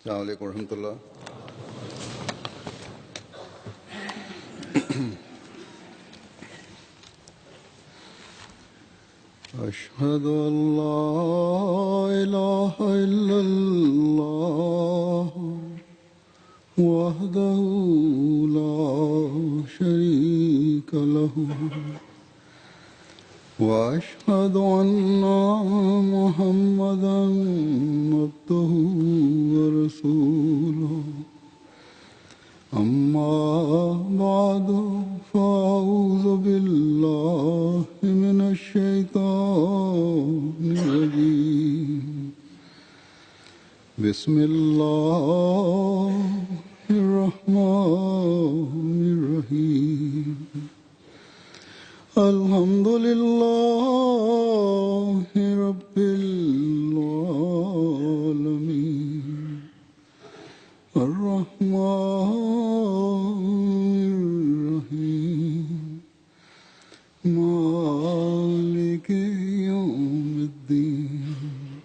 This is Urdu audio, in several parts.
السلام علیکم ورحمۃ اللہ. اشہد ان لا الہ الا اللہ وحدہ لا شریک لہ واشہد ان محمدا عبدہ ورسولہ. اما بعد فاعوذ باللہ من الشیطان الرجیم. بسم اللہ الرحمن الرحیم. الحمد للہ رب العالمین الرحمن الرحیم مالک یوم الدین.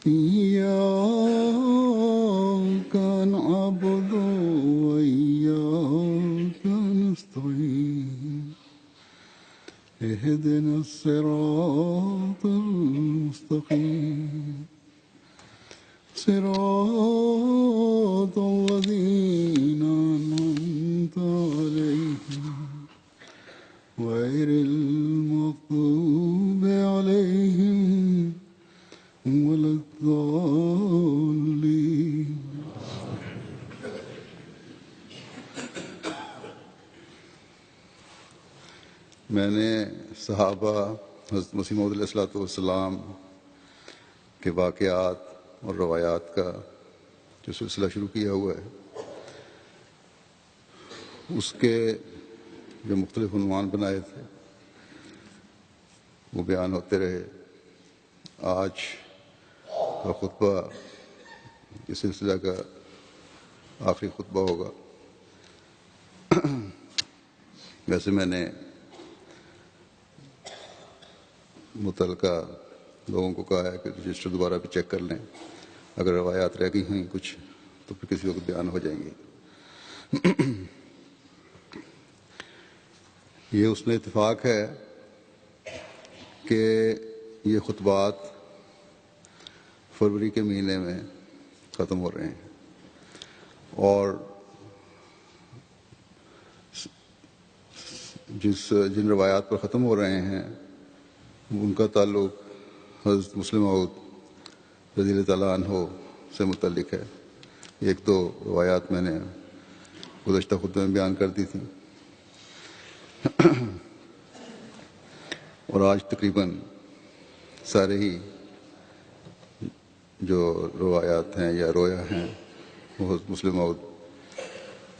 ایاک نعبد وایاک نستعین. اهدنا الصراط المستقیم صراط الذین أنعمت علیہم غیر المغضوب علیہم ولا الضالین. میں نے صحابہ حضرت مسیح موعود علیہ السلام کے واقعات اور روایات کا جو سلسلہ شروع کیا ہوا ہے، اس کے جو مختلف عنوان بنائے تھے وہ بیان ہوتے رہے. آج کا خطبہ اس سلسلہ کا آخری خطبہ ہوگا. ویسے میں نے متعلقہ لوگوں کو کہا ہے کہ رجسٹر دوبارہ بھی چیک کر لیں، اگر روایات رہ گئی ہیں کچھ تو پھر کسی وقت بیان ہو جائیں گی. یہ اس میں اتفاق ہے کہ یہ خطبات فروری کے مہینے میں ختم ہو رہے ہیں، اور جن روایات پر ختم ہو رہے ہیں ان کا تعلق حضرت مسلم موعود رضی اللہ تعالیٰ عنہ سے متعلق ہے. ایک دو روایات میں نے گزشتہ خطبے میں بیان کر دی تھیں، اور آج تقریباً سارے ہی جو روایات ہیں یا رویا ہیں وہ حضرت مسلم موعود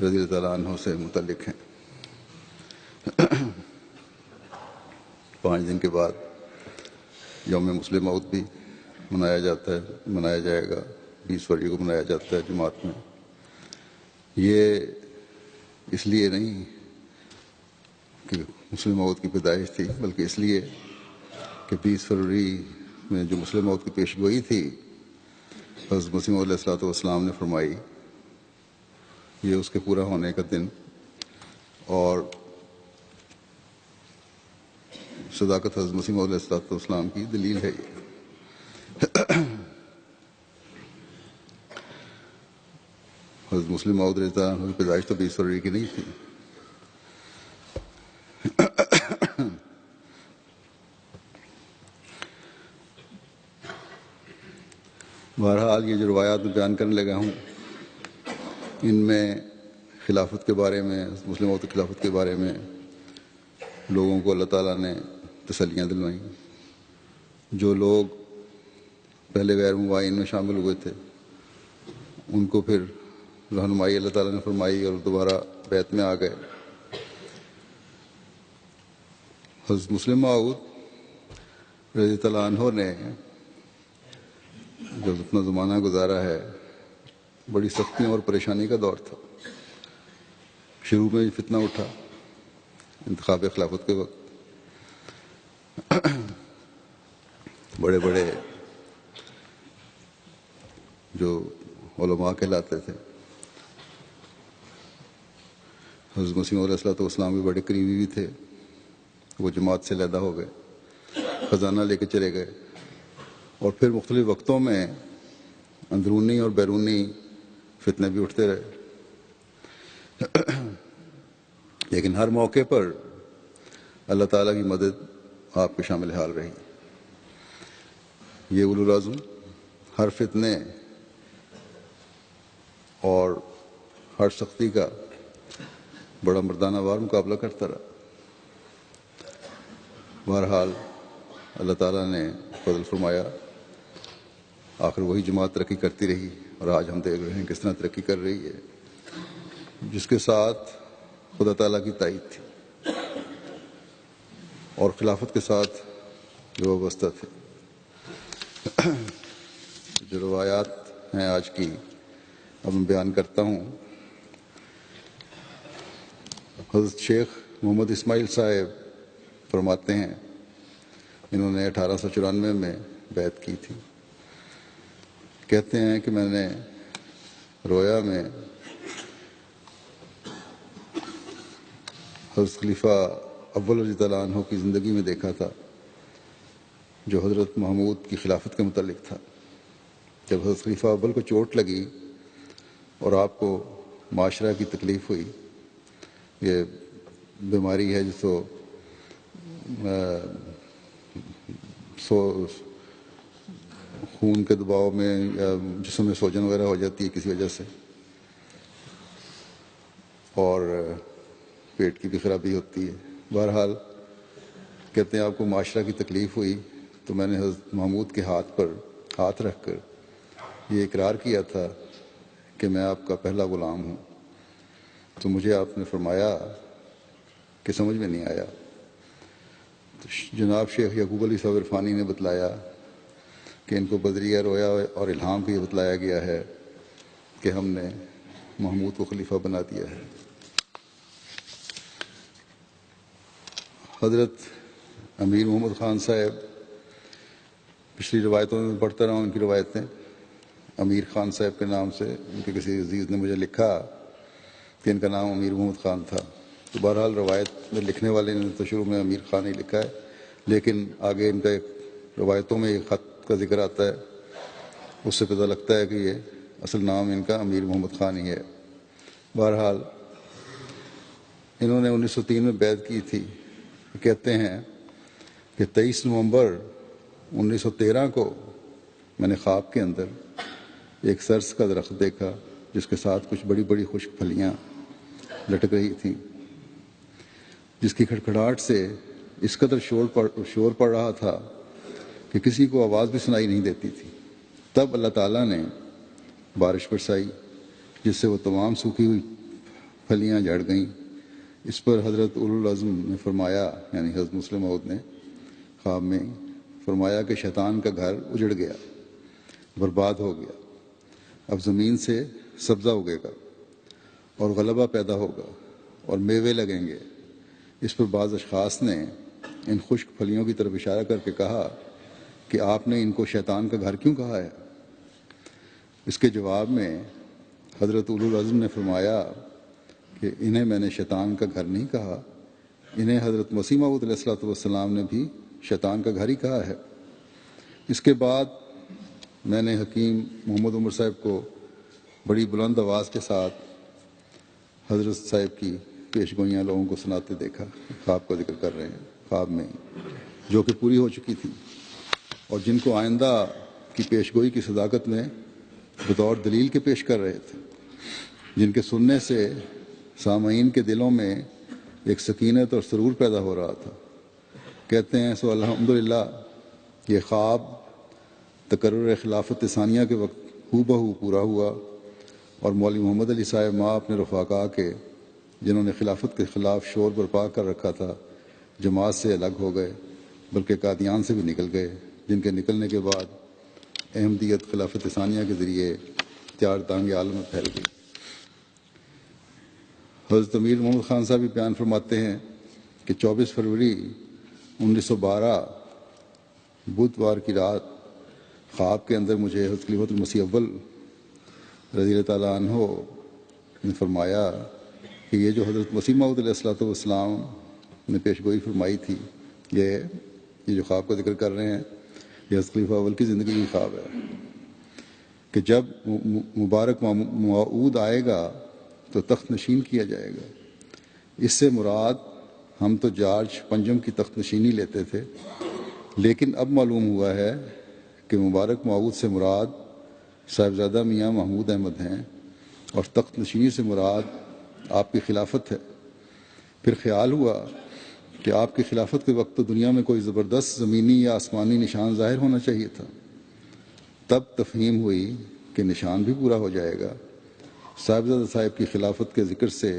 رضی اللہ تعالیٰ عنہ سے متعلق ہیں. 5 دن کے بعد یوم مسلم موعود بھی منایا جائے گا. 20 فروری کو منایا جاتا ہے جماعت میں. یہ اس لیے نہیں کہ مسلم موعود کی پیدائش تھی، بلکہ اس لیے کہ 20 فروری میں جو مسلم موعود کی پیش گوئی تھی حضرت مسیح موعود علیہ السلام نے فرمائی، یہ اس کے پورا ہونے کا دن اور صداقت حضرت مسیح موعود علیہ السلام کی دلیل ہے. حضرت مسلم موعود رضی اللہ عنہ کی پیدائش تو 20 فروری کی نہیں تھی. بہرحال یہ جو روایات میں بیان کرنے لگا ہوں ان میں خلافت کے بارے میں، مسلم موعود کی خلافت کے بارے میں لوگوں کو اللہ تعالیٰ نے تسلیاں دلوائیں. جو لوگ پہلے غیر مباین میں شامل ہوئے تھے ان کو پھر رہنمائی اللہ تعالیٰ نے فرمائی اور دوبارہ بیعت میں آ گئے. حضرت مسلم موعود رضی اللہ عنہ نے جب اتنا زمانہ گزارا ہے بڑی سختیوں اور پریشانی کا دور تھا. شروع میں فتنہ اٹھا انتخاب خلافت کے وقت، بڑے بڑے جو علماء کہلاتے تھے. حضرت مسیح علیہ السلام بھی بڑے قریبی بھی تھے. وہ جماعت سے علیحدہ ہو گئے, خزانہ لے کے چلے گئے, اور پھر مختلف وقتوں میں اندرونی اور بیرونی فتنے بھی اٹھتے رہے, لیکن ہر موقع پر اللہ تعالیٰ کی مدد آپ کے شامل حال رہی. یہ اولو العزم ہر فتنے اور ہر سختی کا بڑا مردانہ وار مقابلہ کرتا رہا. بہرحال اللہ تعالیٰ نے فضل فرمایا, آخر وہی جماعت ترقی کرتی رہی, اور آج ہم دیکھ رہے ہیں کس طرح ترقی کر رہی ہے, جس کے ساتھ خدا تعالیٰ کی تائید تھی اور خلافت کے ساتھ جو وابستہ تھے. جو روایات ہیں آج کی اب میں بیان کرتا ہوں. حضرت شیخ محمد اسماعیل صاحب فرماتے ہیں, انہوں نے 1894 میں بیعت کی تھی. کہتے ہیں کہ میں نے رویا میں حضرت خلیفہ اول رضی اللہ عنہ کی زندگی میں دیکھا تھا, جو حضرت محمود کی خلافت کے متعلق تھا. جب حضرت خلیفہ اول کو چوٹ لگی اور آپ کو معاشرہ کی تکلیف ہوئی, یہ بیماری ہے جس کو خون کے دباؤ میں یا جسم میں سوجن وغیرہ ہو جاتی ہے کسی وجہ سے, اور پیٹ کی بھی خرابی ہوتی ہے. بہرحال کہتے ہیں آپ کو معاشرہ کی تکلیف ہوئی تو میں نے حضرت محمود کے ہاتھ پر ہاتھ رکھ کر یہ اقرار کیا تھا کہ میں آپ کا پہلا غلام ہوں. تو مجھے آپ نے فرمایا کہ سمجھ میں نہیں آیا. تو جناب شیخ یعقوب علی صاحب عرفانی نے بتلایا کہ ان کو بدریہ رویا اور الہام کو یہ بتلایا گیا ہے کہ ہم نے محمود کو خلیفہ بنا دیا ہے. حضرت امیر محمد خان صاحب, پچھلی روایتوں میں پڑھتا رہا ہوں ان کی روایتیں. امیر خان صاحب کے نام سے ان کے کسی عزیز نے مجھے لکھا کہ ان کا نام امیر محمد خان تھا. تو بہرحال روایت میں لکھنے والے نے تو شروع میں امیر خان ہی لکھا ہے, لیکن آگے ان کا ایک روایتوں میں ایک خط کا ذکر آتا ہے, اس سے پتہ لگتا ہے کہ یہ اصل نام ان کا امیر محمد خان ہی ہے. بہرحال انہوں نے 1903 میں بیعت کی تھی. کہتے ہیں کہ 23 نومبر 1913 کو میں نے خواب کے اندر ایک سرس کا درخت دیکھا جس کے ساتھ کچھ بڑی بڑی خشک پھلیاں لٹک رہی تھیں, جس کی کھڑکھڑاہٹ سے اس قدر شور پڑ رہا تھا کہ کسی کو آواز بھی سنائی نہیں دیتی تھی. تب اللہ تعالیٰ نے بارش برسائی جس سے وہ تمام سوکھی ہوئی پھلیاں جھڑ گئیں. اس پر حضرت اولو العزم نے فرمایا, یعنی حضرت مسلم موعود نے خواب میں فرمایا کہ شیطان کا گھر اجڑ گیا, برباد ہو گیا. اب زمین سے سبزہ اگے گا اور غلبہ پیدا ہوگا اور میوے لگیں گے. اس پر بعض اشخاص نے ان خشک پھلیوں کی طرف اشارہ کر کے کہا کہ آپ نے ان کو شیطان کا گھر کیوں کہا ہے؟ اس کے جواب میں حضرت اولو العزم نے فرمایا کہ انہیں میں نے شیطان کا گھر نہیں کہا, انہیں حضرت مسیح موعود علیہ السلام نے بھی شیطان کا گھر ہی کہا ہے. اس کے بعد میں نے حکیم محمد عمر صاحب کو بڑی بلند آواز کے ساتھ حضرت صاحب کی پیش گوئیاں لوگوں کو سناتے دیکھا. خواب کا ذکر کر رہے ہیں, خواب میں جو کہ پوری ہو چکی تھی, اور جن کو آئندہ کی پیش گوئی کی صداقت میں بطور دلیل کے پیش کر رہے تھے, جن کے سننے سے سامعین کے دلوں میں ایک سکینت اور سرور پیدا ہو رہا تھا. کہتے ہیں سو الحمدللہ یہ خواب تقرر خلافت ثانیہ کے وقت ہو بہو پورا ہوا, اور مولوی محمد علی صاحب ماں اپنے رفقا کے جنہوں نے خلافت کے خلاف شور برپا کر رکھا تھا جماعت سے الگ ہو گئے, بلکہ قادیان سے بھی نکل گئے, جن کے نکلنے کے بعد احمدیت خلافت ثانیہ کے ذریعے چار دانگ عالم میں پھیل گئی. حضرت امیر محمد خان صاحب بھی بیان فرماتے ہیں کہ 24 فروری 1912 بدھوار کی رات خواب کے اندر مجھے حضرت خلیفۃ المسیح اول رضی اللہ تعالیٰ عنہ نے فرمایا کہ یہ جو حضرت مسیح موعود علیہ الصلوۃ والسلام نے پیش گوئی فرمائی تھی، یہ جو خواب کا ذکر کر رہے ہیں، یہ حضرت خلیفہ اول کی زندگی کی خواب ہے کہ جب مبارک موعود آئے گا تو تخت نشین کیا جائے گا۔ اس سے مراد ہم تو جارج پنجم کی تخت نشینی لیتے تھے، لیکن اب معلوم ہوا ہے کہ مبارک موعود سے مراد صاحبزادہ میاں محمود احمد ہیں اور تخت نشینی سے مراد آپ کی خلافت ہے۔ پھر خیال ہوا کہ آپ کی خلافت کے وقت تو دنیا میں کوئی زبردست زمینی یا آسمانی نشان ظاہر ہونا چاہیے تھا۔ تب تفہیم ہوئی کہ نشان بھی پورا ہو جائے گا۔ صاحبزادہ صاحب کی خلافت کے ذکر سے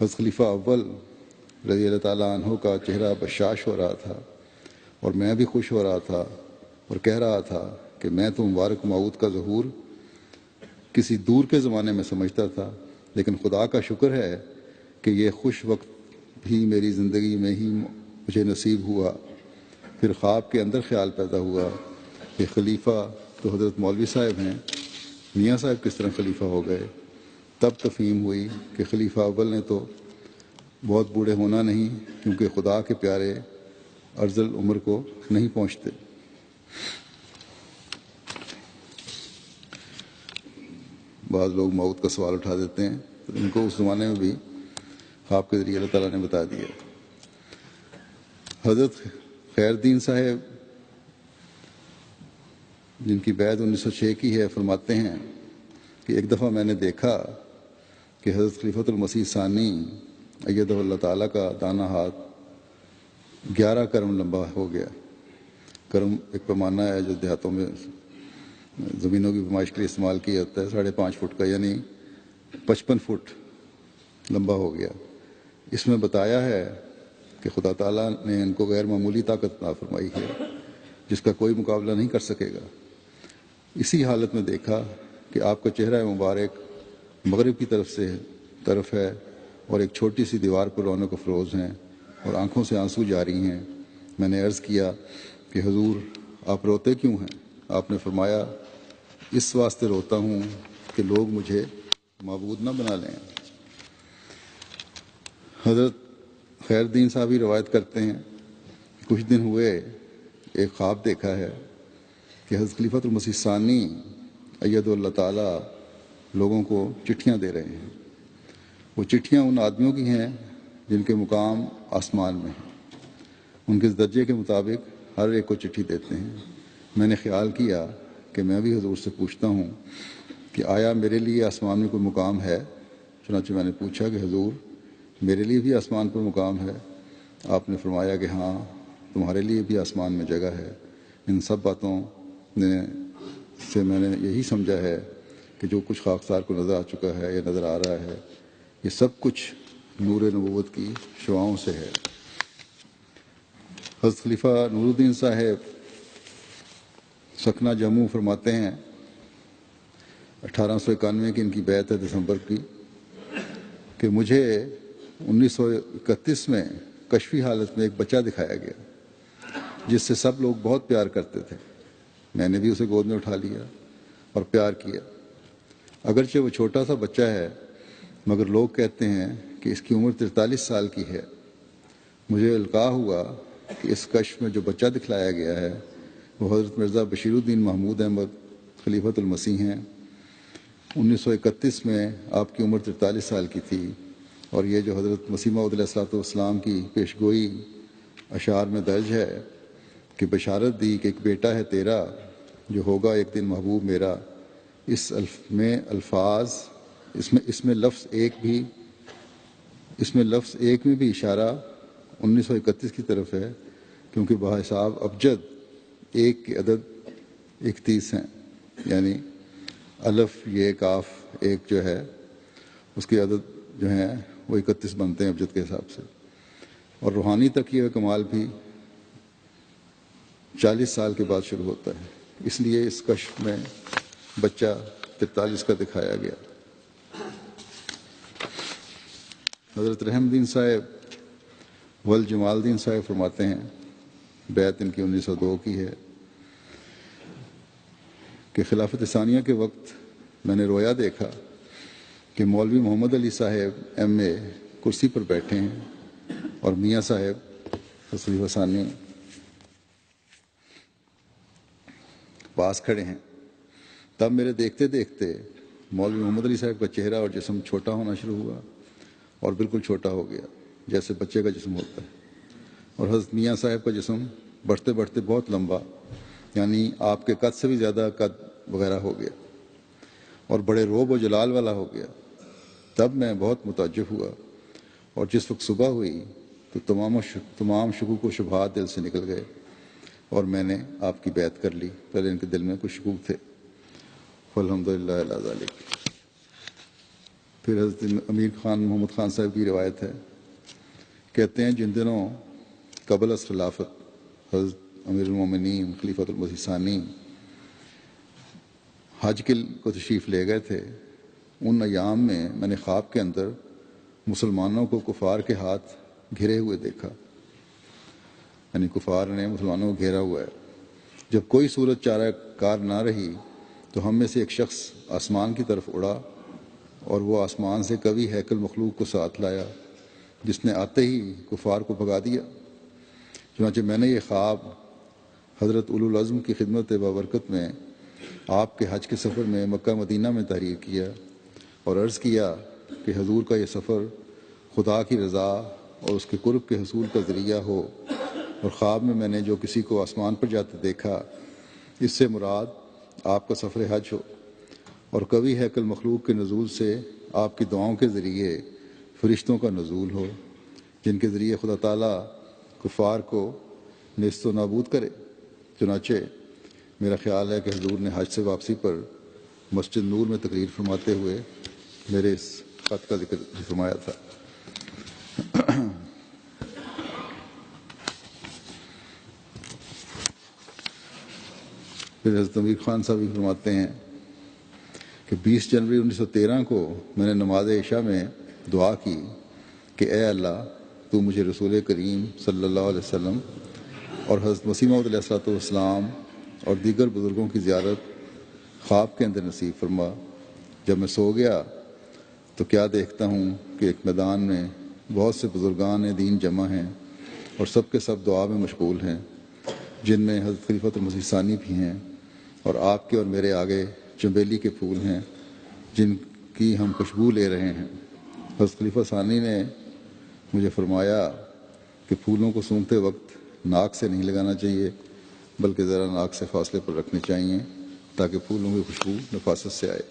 حضرت خلیفہ اول رضی اللہ تعالیٰ عنہ کا چہرہ بشاش ہو رہا تھا، اور میں بھی خوش ہو رہا تھا اور کہہ رہا تھا کہ میں تو مبارک موعود کا ظہور کسی دور کے زمانے میں سمجھتا تھا، لیکن خدا کا شکر ہے کہ یہ خوش وقت بھی میری زندگی میں ہی مجھے نصیب ہوا۔ پھر خواب کے اندر خیال پیدا ہوا کہ خلیفہ تو حضرت مولوی صاحب ہیں، میاں صاحب کس طرح خلیفہ ہو گئے؟ تب تفہیم ہوئی کہ خلیفہ اول نے تو بہت بوڑھے ہونا نہیں، کیونکہ خدا کے پیارے ارذل عمر کو نہیں پہنچتے۔ بعض لوگ موت کا سوال اٹھا دیتے ہیں، تو ان کو اس زمانے میں بھی خواب کے ذریعے اللہ تعالیٰ نے بتا دیا۔ حضرت خیر الدین صاحب جن کی بیعت 1906 کی ہے، فرماتے ہیں کہ ایک دفعہ میں نے دیکھا کہ حضرت خلیفۃ المسیح ثانی ایدہ اللہ تعالیٰ کا دانہ ہاتھ 11 کرم لمبا ہو گیا۔ کرم ایک پیمانہ ہے جو دیہاتوں میں زمینوں کی پیمائش کے لیے استعمال کیا جاتا ہے، 5.5 فٹ کا، یعنی 55 فٹ لمبا ہو گیا۔ اس میں بتایا ہے کہ خدا تعالیٰ نے ان کو غیر معمولی طاقت عطا فرمائی ہے جس کا کوئی مقابلہ نہیں کر سکے گا۔ اسی حالت میں دیکھا کہ آپ کا چہرہ مبارک مغرب کی طرف ہے اور ایک چھوٹی سی دیوار پر رونق افروز ہیں اور آنکھوں سے آنسو جاری ہیں۔ میں نے عرض کیا کہ حضور آپ روتے کیوں ہیں؟ آپ نے فرمایا اس واسطے روتا ہوں کہ لوگ مجھے معبود نہ بنا لیں۔ حضرت خیر الدین صاحب ہی روایت کرتے ہیں کچھ دن ہوئے ایک خواب دیکھا ہے کہ حضرت خلیفۃ المسیح ثانی ایدہ اللہ تعالیٰ لوگوں کو چٹھیاں دے رہے ہیں۔ وہ چٹھیاں ان آدمیوں کی ہیں جن کے مقام آسمان میں ہیں، ان کے درجے کے مطابق ہر ایک کو چٹھی دیتے ہیں۔ میں نے خیال کیا کہ میں بھی حضور سے پوچھتا ہوں کہ آیا میرے لیے آسمان میں کوئی مقام ہے؟ چنانچہ میں نے پوچھا کہ حضور میرے لیے بھی آسمان پر مقام ہے؟ آپ نے فرمایا کہ ہاں تمہارے لیے بھی آسمان میں جگہ ہے۔ ان سب باتوں سے میں نے یہی سمجھا ہے کہ جو کچھ خاکسار کو نظر آ چکا ہے یا نظر آ رہا ہے، یہ سب کچھ نور نبوت کی شعاؤں سے ہے۔ حضرت خلیفہ نور الدین صاحب سکنہ جموں فرماتے ہیں 1891 کی ان کی بیعت ہے دسمبر کی، کہ مجھے 1931 میں کشفی حالت میں ایک بچہ دکھایا گیا جس سے سب لوگ بہت پیار کرتے تھے۔ میں نے بھی اسے گود میں اٹھا لیا اور پیار کیا۔ اگرچہ وہ چھوٹا سا بچہ ہے مگر لوگ کہتے ہیں کہ اس کی عمر 43 سال کی ہے۔ مجھے القاء ہوا کہ اس کشف میں جو بچہ دکھلایا گیا ہے وہ حضرت مرزا بشیر الدین محمود احمد خلیفۃ المسیح ہیں۔ 1931 میں آپ کی عمر 43 سال کی تھی، اور یہ جو حضرت مسیح موعود علیہ الصلوۃ والسلام کی پیش گوئی اشعار میں درج ہے کہ بشارت دی کہ ایک بیٹا ہے تیرا جو ہوگا ایک دن محبوب میرا، اس میں لفظ ایک میں بھی اشارہ 1931 کی طرف ہے، کیونکہ بحساب ابجد ایک کے عدد 31 ہیں، یعنی الف یہ کاف ایک جو ہے اس کے عدد جو ہیں وہ 31 بنتے ہیں ابجد کے حساب سے۔ اور روحانی تقیہ کمال بھی 40 سال کے بعد شروع ہوتا ہے، اس لیے اس کشف میں بچہ 43 کا دکھایا گیا۔ حضرت رحم الدین صاحب جمال الدین صاحب فرماتے ہیں، بیعت ان کی 1902 کی ہے، کہ خلافت ثانیہ کے وقت میں نے رویا دیکھا کہ مولوی محمد علی صاحب MA کرسی پر بیٹھے ہیں اور میاں صاحب خلیفہ ثانی پاس کھڑے ہیں۔ تب میرے دیکھتے دیکھتے مولوی محمد علی صاحب کا چہرہ اور جسم چھوٹا ہونا شروع ہوا اور بالکل چھوٹا ہو گیا جیسے بچے کا جسم ہوتا ہے، اور حضرت میاں صاحب کا جسم بڑھتے بڑھتے بہت لمبا، یعنی آپ کے قد سے بھی زیادہ قد وغیرہ ہو گیا اور بڑے روب و جلال والا ہو گیا۔ تب میں بہت متعجب ہوا، اور جس وقت صبح ہوئی تو تمام شکوک و شبہات دل سے نکل گئے اور میں نے آپ کی بیعت کر لی۔ پہلے ان کے دل میں کچھ شکوک تھے، الحمدللہ علی ذالک۔ پھر حضرت امیر خان محمد خان صاحب کی روایت ہے، کہتے ہیں جن دنوں قبل از خلافت حضرت امیر المومنین خلیفۃ المسیح ثانی حج کو تشریف لے گئے تھے، ان ایام میں میں نے خواب کے اندر مسلمانوں کو کفار کے ہاتھ گھرے ہوئے دیکھا، یعنی کفار نے مسلمانوں کو گھیرا ہوا ہے۔ جب کوئی صورت چارہ کار نہ رہی تو ہم میں سے ایک شخص آسمان کی طرف اڑا اور وہ آسمان سے کبھی ہیکل مخلوق کو ساتھ لایا جس نے آتے ہی کفار کو بھگا دیا۔ چنانچہ میں نے یہ خواب حضرت اولو العزم کی خدمت بابرکت میں آپ کے حج کے سفر میں مکہ مدینہ میں تحریر کیا اور عرض کیا کہ حضور کا یہ سفر خدا کی رضا اور اس کے قرب کے حصول کا ذریعہ ہو، اور خواب میں میں نے جو کسی کو آسمان پر جاتے دیکھا اس سے مراد آپ کا سفر حج ہو، اور کبھی ہیکل مخلوق کے نزول سے آپ کی دعاؤں کے ذریعے فرشتوں کا نزول ہو جن کے ذریعے خدا تعالیٰ کفار کو نیست و نابود کرے۔ چنانچہ میرا خیال ہے کہ حضور نے حج سے واپسی پر مسجد نور میں تقریر فرماتے ہوئے میرے اس خط کا ذکر فرمایا تھا۔ پھر حضرت امیر خان صاحب بھی فرماتے ہیں کہ 20 جنوری 1913 کو میں نے نماز عشاء میں دعا کی کہ اے اللہ تو مجھے رسول کریم صلی اللہ علیہ وسلم اور حضرت مسیح موعود علیہ السلام اور دیگر بزرگوں کی زیارت خواب کے اندر نصیب فرما۔ جب میں سو گیا تو کیا دیکھتا ہوں کہ ایک میدان میں بہت سے بزرگان دین جمع ہیں اور سب کے سب دعا میں مشغول ہیں، جن میں حضرت خلیفۃ المسیح ثانی بھی ہیں، اور آپ کے اور میرے آگے چنبیلی کے پھول ہیں جن کی ہم خوشبو لے رہے ہیں۔ حضرت خلیفہ ثانی نے مجھے فرمایا کہ پھولوں کو سونگتے وقت ناک سے نہیں لگانا چاہیے بلکہ ذرا ناک سے فاصلے پر رکھنے چاہیے تاکہ پھولوں کی خوشبو نفاست سے آئے۔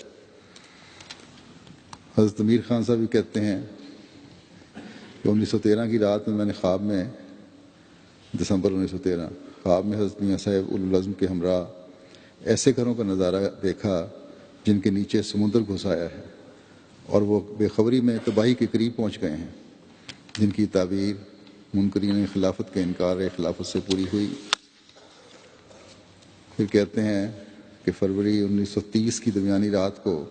حضرت امیر خان صاحب بھی کہتے ہیں کہ 1913 کی رات میں نے خواب میں دسمبر 1913 خواب میں حضرت میاں صاحب اولو العزم کے ہمراہ ایسے گھروں کا نظارہ دیکھا جن کے نیچے سمندر گھس آیا ہے اور وہ بے خبری میں تباہی کے قریب پہنچ گئے ہیں، جن کی تعبیر منکرین خلافت کے انکار خلافت سے پوری ہوئی۔ پھر کہتے ہیں کہ فروری 1930 کی درمیانی رات کو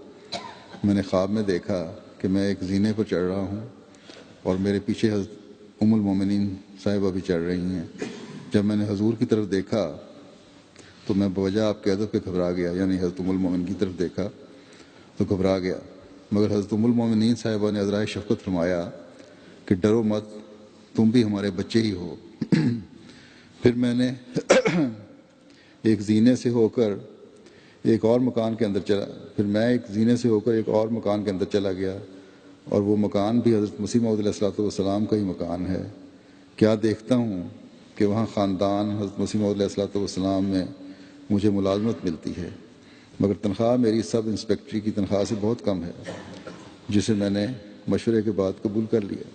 میں نے خواب میں دیکھا کہ میں ایک زینے پر چڑھ رہا ہوں اور میرے پیچھے حضرت ام المومنین صاحبہ بھی چڑھ رہی ہیں۔ جب میں نے حضور کی طرف دیکھا تو میں بوجہ آپ کے ادب کے گھبرا گیا، یعنی حضرت ام المومنین کی طرف دیکھا تو گھبرا گیا، مگر حضرت ام المومنین صاحبہ نے عذرائے شفقت فرمایا کہ ڈرو مت، تم بھی ہمارے بچے ہی ہو۔ پھر میں ایک زینے سے ہو کر ایک اور مکان کے اندر چلا گیا اور وہ مکان بھی حضرت مسیح موعود علیہ السلام کا ہی مکان ہے۔ کیا دیکھتا ہوں کہ وہاں خاندان حضرت مسیح موعود علیہ السلام میں مجھے ملازمت ملتی ہے، مگر تنخواہ میری سب انسپیکٹری کی تنخواہ سے بہت کم ہے، جسے میں نے مشورے کے بعد قبول کر لیا۔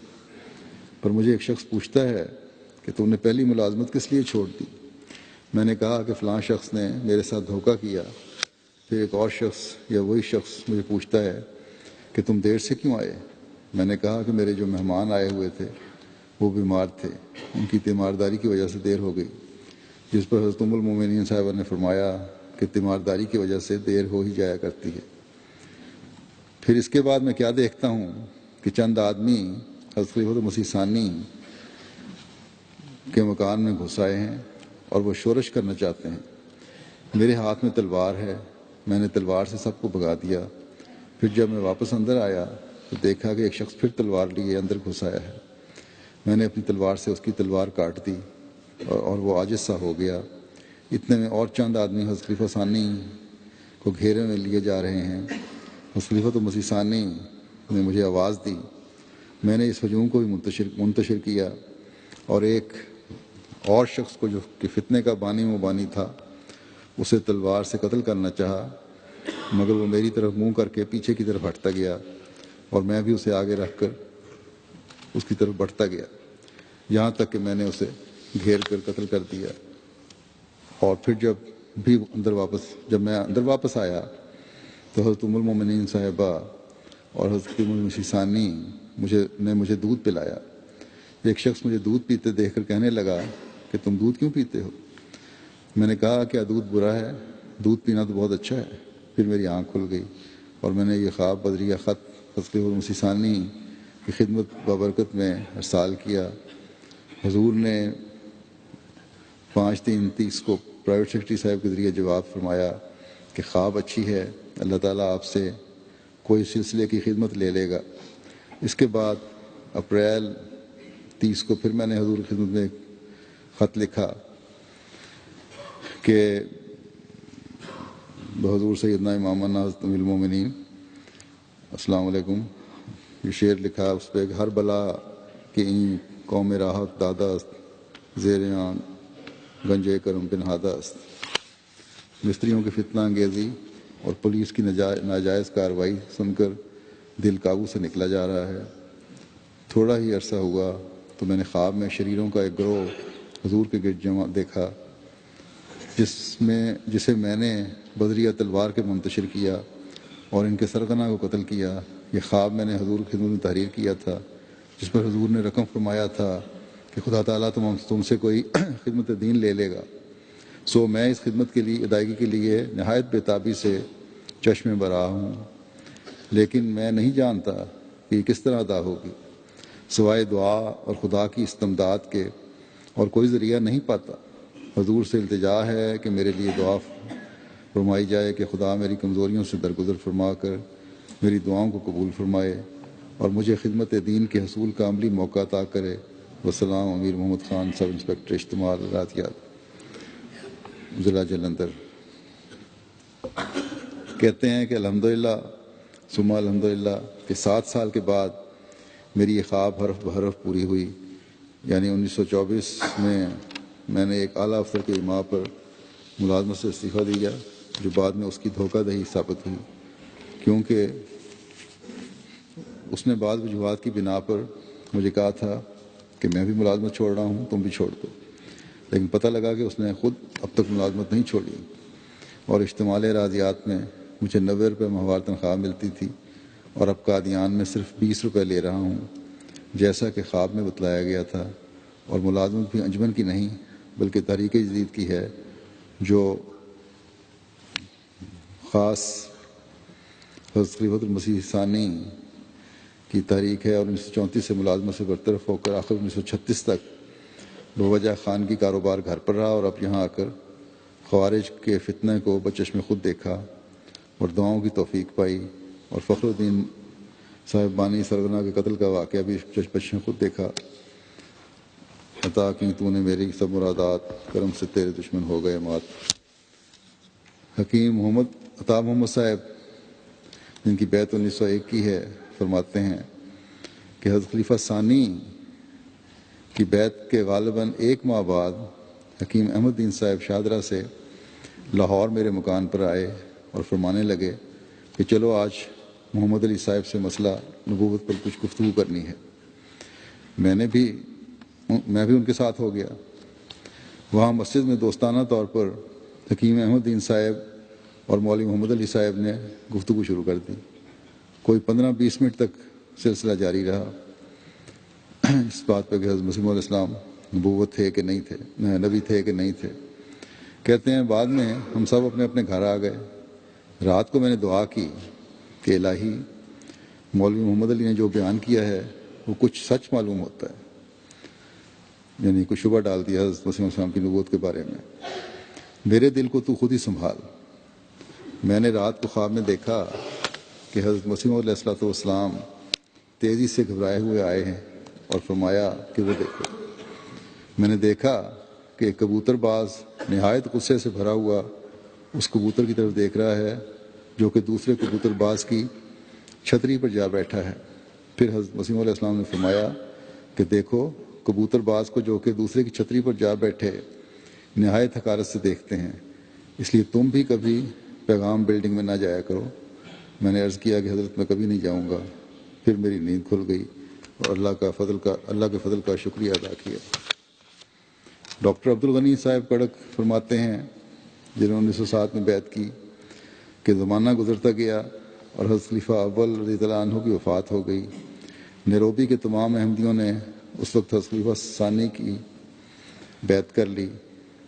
پر مجھے ایک شخص پوچھتا ہے کہ تم نے پہلی ملازمت کس لیے چھوڑ دی؟ میں نے کہا کہ فلاں شخص نے میرے ساتھ دھوکہ کیا۔ پھر ایک اور شخص یا وہی شخص مجھے پوچھتا ہے کہ تم دیر سے کیوں آئے؟ میں نے کہا کہ میرے جو مہمان آئے ہوئے تھے وہ بیمار تھے، ان کی تیمارداری کی وجہ سے دیر ہو گئی، جس پر حضرت ام المومنین صاحبہ نے فرمایا کہ تیمارداری کی وجہ سے دیر ہو ہی جایا کرتی ہے۔ پھر اس کے بعد میں کیا دیکھتا ہوں کہ چند آدمی حضرت خلیفۃ مسیح ثانی کے مکان میں گھس آئے ہیں اور وہ شورش کرنا چاہتے ہیں۔ میرے ہاتھ میں تلوار ہے میں نے تلوار سے سب کو بھگا دیا۔ پھر جب میں واپس اندر آیا تو دیکھا کہ ایک شخص پھر تلوار لیے اندر گھس آیا ہے۔ میں نے اپنی تلوار سے اس کی تلوار کاٹ دی اور وہ عاجز سا ہو گیا۔ اتنے میں اور چند آدمی حضرت خلیفہ ثانی کو گھیرے میں لیے جا رہے ہیں۔ حضرت خلیفۃ المسیح ثانی نے مجھے آواز دی۔ میں نے اس ہجوم کو بھی منتشر کیا اور ایک اور شخص کو جو کہ فتنے کا بانی مبانی تھا اسے تلوار سے قتل کرنا چاہا، مگر وہ میری طرف منہ کر کے پیچھے کی طرف ہٹتا گیا اور میں بھی اسے آگے رکھ کر اس کی طرف بڑھتا گیا، یہاں تک کہ میں نے اسے گھیر کر قتل کر دیا۔ اور پھر جب میں اندر واپس آیا تو حضرت ام المومنین صاحبہ اور حضرت المسیح ثانی نے مجھے دودھ پلایا۔ ایک شخص مجھے دودھ پیتے دیکھ کر کہنے لگا کہ تم دودھ کیوں پیتے ہو؟ میں نے کہا کیا دودھ برا ہے؟ دودھ پینا تو بہت اچھا ہے۔ پھر میری آنکھ کھل گئی اور میں نے یہ خواب بدریہ خط حضرت المسیح ثانی کی خدمت بابرکت میں ارسال کیا۔ حضور نے 5/3/30 کو پرائیویٹ سیکرٹری صاحب کے ذریعے جواب فرمایا کہ خواب اچھی ہے، اللہ تعالیٰ آپ سے کوئی سلسلے کی خدمت لے لے گا۔ اس کے بعد اپریل 30 کو پھر میں نے حضور کی خدمت میں خط لکھا کہ بحضور سیدنا امامنا حضرت امیر المومنین السلام علیکم، یہ شعر لکھا اس پہ کہ ہر بلا کہ این قوم راحت دادا است، زیر آن گنجے کرم پنہادہ است۔ مستریوں کی فتنہ انگیزی اور پولیس کی ناجائز کارروائی سن کر دل قابو سے نکلا جا رہا ہے۔ تھوڑا ہی عرصہ ہوا تو میں نے خواب میں شریروں کا ایک گروہ حضور کے گرد جمع دیکھا جسے میں نے بدریہ تلوار کے منتشر کیا اور ان کے سرغنہ کو قتل کیا۔ یہ خواب میں نے حضور کی خدمت میں تحریر کیا تھا، جس پر حضور نے رقم فرمایا تھا کہ خدا تعالیٰ تم سے کوئی خدمت دین لے لے گا۔ سو میں اس خدمت کے لیے ادائیگی کے لیے نہایت بےتابی سے چشم برآ ہوں، لیکن میں نہیں جانتا کہ یہ کس طرح ادا ہوگی۔ سوائے دعا اور خدا کی استمداد کے اور کوئی ذریعہ نہیں پاتا۔ حضور سے التجا ہے کہ میرے لیے دعا فرمائی جائے کہ خدا میری کمزوریوں سے درگزر فرما کر میری دعاؤں کو قبول فرمائے اور مجھے خدمت دین کے حصول کا عملی موقع عطا کرے۔ وسلام امیر محمد خان، سب انسپکٹر اجتماع راتیات، ضلع جلندھر۔ کہتے ہیں کہ الحمدللہ ثم الحمدللہ کہ 7 سال کے بعد میری یہ خواب حرف بحرف پوری ہوئی۔ یعنی 1924 میں نے ایک اعلیٰ افسر کے اجماع پر ملازمت سے استعفیٰ دیا، جو بعد میں اس کی دھوکہ دہی ثابت ہوئی، کیونکہ اس نے بعض وجوہات کی بنا پر مجھے کہا تھا کہ میں بھی ملازمت چھوڑ رہا ہوں، تم بھی چھوڑ دو، لیکن پتہ لگا کہ اس نے خود اب تک ملازمت نہیں چھوڑی اور اشتمال اراضیات میں مجھے 90 روپے ماہوار تنخواہ ملتی تھی اور اب قادیان میں صرف 20 روپے لے رہا ہوں، جیسا کہ خواب میں بتلایا گیا تھا۔ اور ملازمت بھی انجمن کی نہیں بلکہ تحریک جدید کی ہے، جو خاص حضرت خلیفۃ المسیح ثانی کی تحریک ہے، اور 1934 سے ملازمت سے برطرف ہو کر آخر 1936 تک بوجہ خانگی کاروبار گھر پر رہا اور اب یہاں آ کر خوارج کے فتنے کو بچشم خود دیکھا اور دعاؤں کی توفیق پائی، اور فخر الدین صاحب بانی سرغنہ کے قتل کا واقعہ بھی بچشم خود دیکھا۔ عطا کی تو نے میری سب مرادات، کرم سے تیرے دشمن ہو گئے مات۔ حکیم عطا محمد صاحب جن کی بیعت 1901 کی ہے، فرماتے ہیں کہ حضرت خلیفہ ثانی کی بیعت کے غالباً 1 ماہ بعد حکیم احمد دین صاحب شاہدرہ سے لاہور میرے مکان پر آئے اور فرمانے لگے کہ چلو آج محمد علی صاحب سے مسئلہ نبوت پر کچھ گفتگو کرنی ہے۔ میں بھی ان کے ساتھ ہو گیا۔ وہاں مسجد میں دوستانہ طور پر حکیم احمد دین صاحب اور مولوی محمد علی صاحب نے گفتگو شروع کر دی۔ کوئی 15-20 منٹ تک سلسلہ جاری رہا اس بات پہ کہ حضرت مسیح علیہ السلام نبوت تھے کہ نہیں تھے، نبی تھے کہ نہیں تھے۔ کہتے ہیں بعد میں ہم سب اپنے اپنے گھر آ گئے۔ رات کو میں نے دعا کی کہ الہی، مولوی محمد علی نے جو بیان کیا ہے وہ کچھ سچ معلوم ہوتا ہے، یعنی کچھ شبہ ڈال دیا حضرت مسیح علیہ السلام کی نبوت کے بارے میں۔ میرے دل کو تو خود ہی سنبھال۔ میں نے رات کو خواب میں دیکھا کہ حضرت مسیح علیہ الصلوۃ والسلام تیزی سے گھبرائے ہوئے آئے ہیں اور فرمایا کہ وہ دیکھو۔ میں نے دیکھا کہ ایک کبوتر باز نہایت غصے سے بھرا ہوا اس کبوتر کی طرف دیکھ رہا ہے جو کہ دوسرے کبوتر باز کی چھتری پر جا بیٹھا ہے۔ پھر حضرت مسیح علیہ السلام نے فرمایا کہ دیکھو کبوتر باز کو جو کہ دوسرے کی چھتری پر جا بیٹھے نہایت حقارت سے دیکھتے ہیں، اس لیے تم بھی کبھی پیغام بلڈنگ میں نہ جایا کرو۔ میں نے عرض کیا کہ حضرت میں کبھی نہیں جاؤں گا۔ پھر میری نیند کھل گئی اور اللہ کے فضل کا شکریہ ادا کیا۔ ڈاکٹر عبدالغنی صاحب کڑک فرماتے ہیں، جنہوں نے 1907 میں بیعت کی، کہ زمانہ گزرتا گیا اور حضرت خلیفہ اول رضی اللہ عنہ کی وفات ہو گئی۔ نیروبی کے تمام احمدیوں نے اس وقت حضرت خلیفہ ثانی کی بیعت کر لی،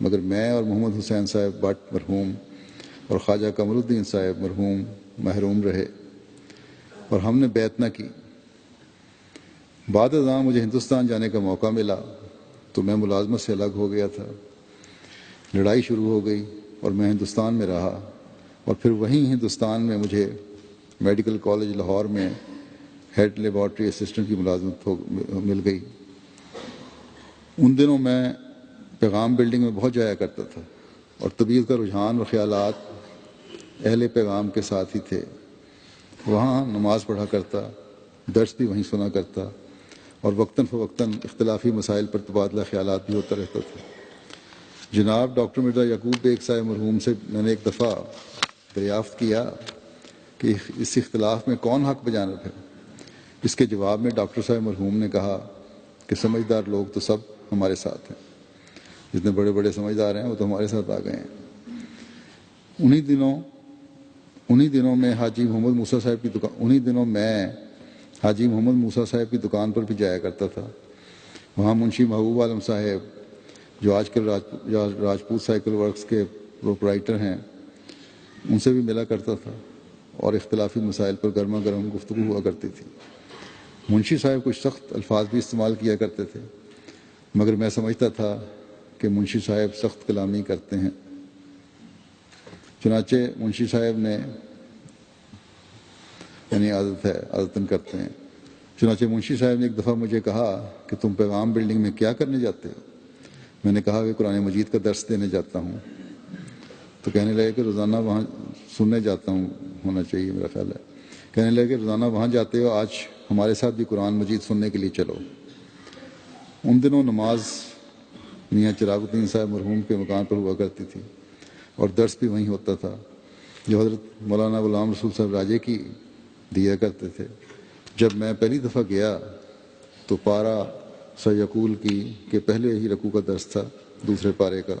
مگر میں اور محمد حسین صاحب بٹ مرحوم اور خواجہ قمر الدین صاحب مرحوم محروم رہے اور ہم نے بیعت نہ کی۔ بعد ازاں مجھے ہندوستان جانے کا موقع ملا تو میں ملازمت سے الگ ہو گیا تھا۔ لڑائی شروع ہو گئی اور میں ہندوستان میں رہا، اور پھر وہیں ہندوستان میں مجھے میڈیکل کالج لاہور میں ہیڈ لیبارٹری اسسٹنٹ کی ملازمت مل گئی۔ ان دنوں میں پیغام بلڈنگ میں بہت جایا کرتا تھا اور طبیعت کا رجحان اور خیالات اہل پیغام کے ساتھ ہی تھے۔ وہاں نماز پڑھا کرتا، درس بھی وہیں سنا کرتا، اور وقتاً فوقتاً اختلافی مسائل پر تبادلہ خیالات بھی ہوتا رہتا تھا۔ جناب ڈاکٹر مرزا یعقوب بیگ صاحب مرحوم سے میں نے ایک دفعہ دریافت کیا کہ اس اختلاف میں کون حق بجانب ہے؟ اس کے جواب میں ڈاکٹر صاحب مرحوم نے کہا کہ سمجھدار لوگ تو سب ہمارے ساتھ ہیں، جتنے بڑے بڑے سمجھدار ہیں وہ تو ہمارے ساتھ آ گئے ہیں۔ انہی دنوں میں حاجی محمد موسیٰ صاحب کی دکان پر بھی جایا کرتا تھا۔ وہاں منشی محبوب عالم صاحب جو آج کل راجپوت سائیکل ورکس کے پروپرائٹر ہیں، ان سے بھی ملا کرتا تھا اور اختلافی مسائل پر گرما گرم گفتگو ہوا کرتی تھی۔ منشی صاحب کچھ سخت الفاظ بھی استعمال کیا کرتے تھے، مگر میں سمجھتا تھا کہ منشی صاحب سخت کلامی کرتے ہیں۔ چنانچہ منشی صاحب نے عادتاً کرتے ہیں۔ چنانچہ منشی صاحب نے ایک دفعہ مجھے کہا کہ تم پیغام بلڈنگ میں کیا کرنے جاتے ہو؟ میں نے کہا کہ قرآن مجید کا درس دینے جاتا ہوں۔ تو کہنے لگے کہ روزانہ وہاں سننے جاتا ہوں، ہونا چاہیے میرا خیال ہے۔ کہنے لگے کہ روزانہ وہاں جاتے ہو، آج ہمارے ساتھ بھی قرآن مجید سننے کے لیے چلو۔ ان دنوں نماز میاں چراغ الدین صاحب مرحوم کے مکان پر ہوا کرتی تھی اور درس بھی وہیں ہوتا تھا جو حضرت مولانا غلام رسول صاحب راجے کی دیا کرتے تھے۔ جب میں پہلی دفعہ گیا تو پارہ سیقول کی کے پہلے ہی رکوع کا درس تھا، دوسرے پارے کا۔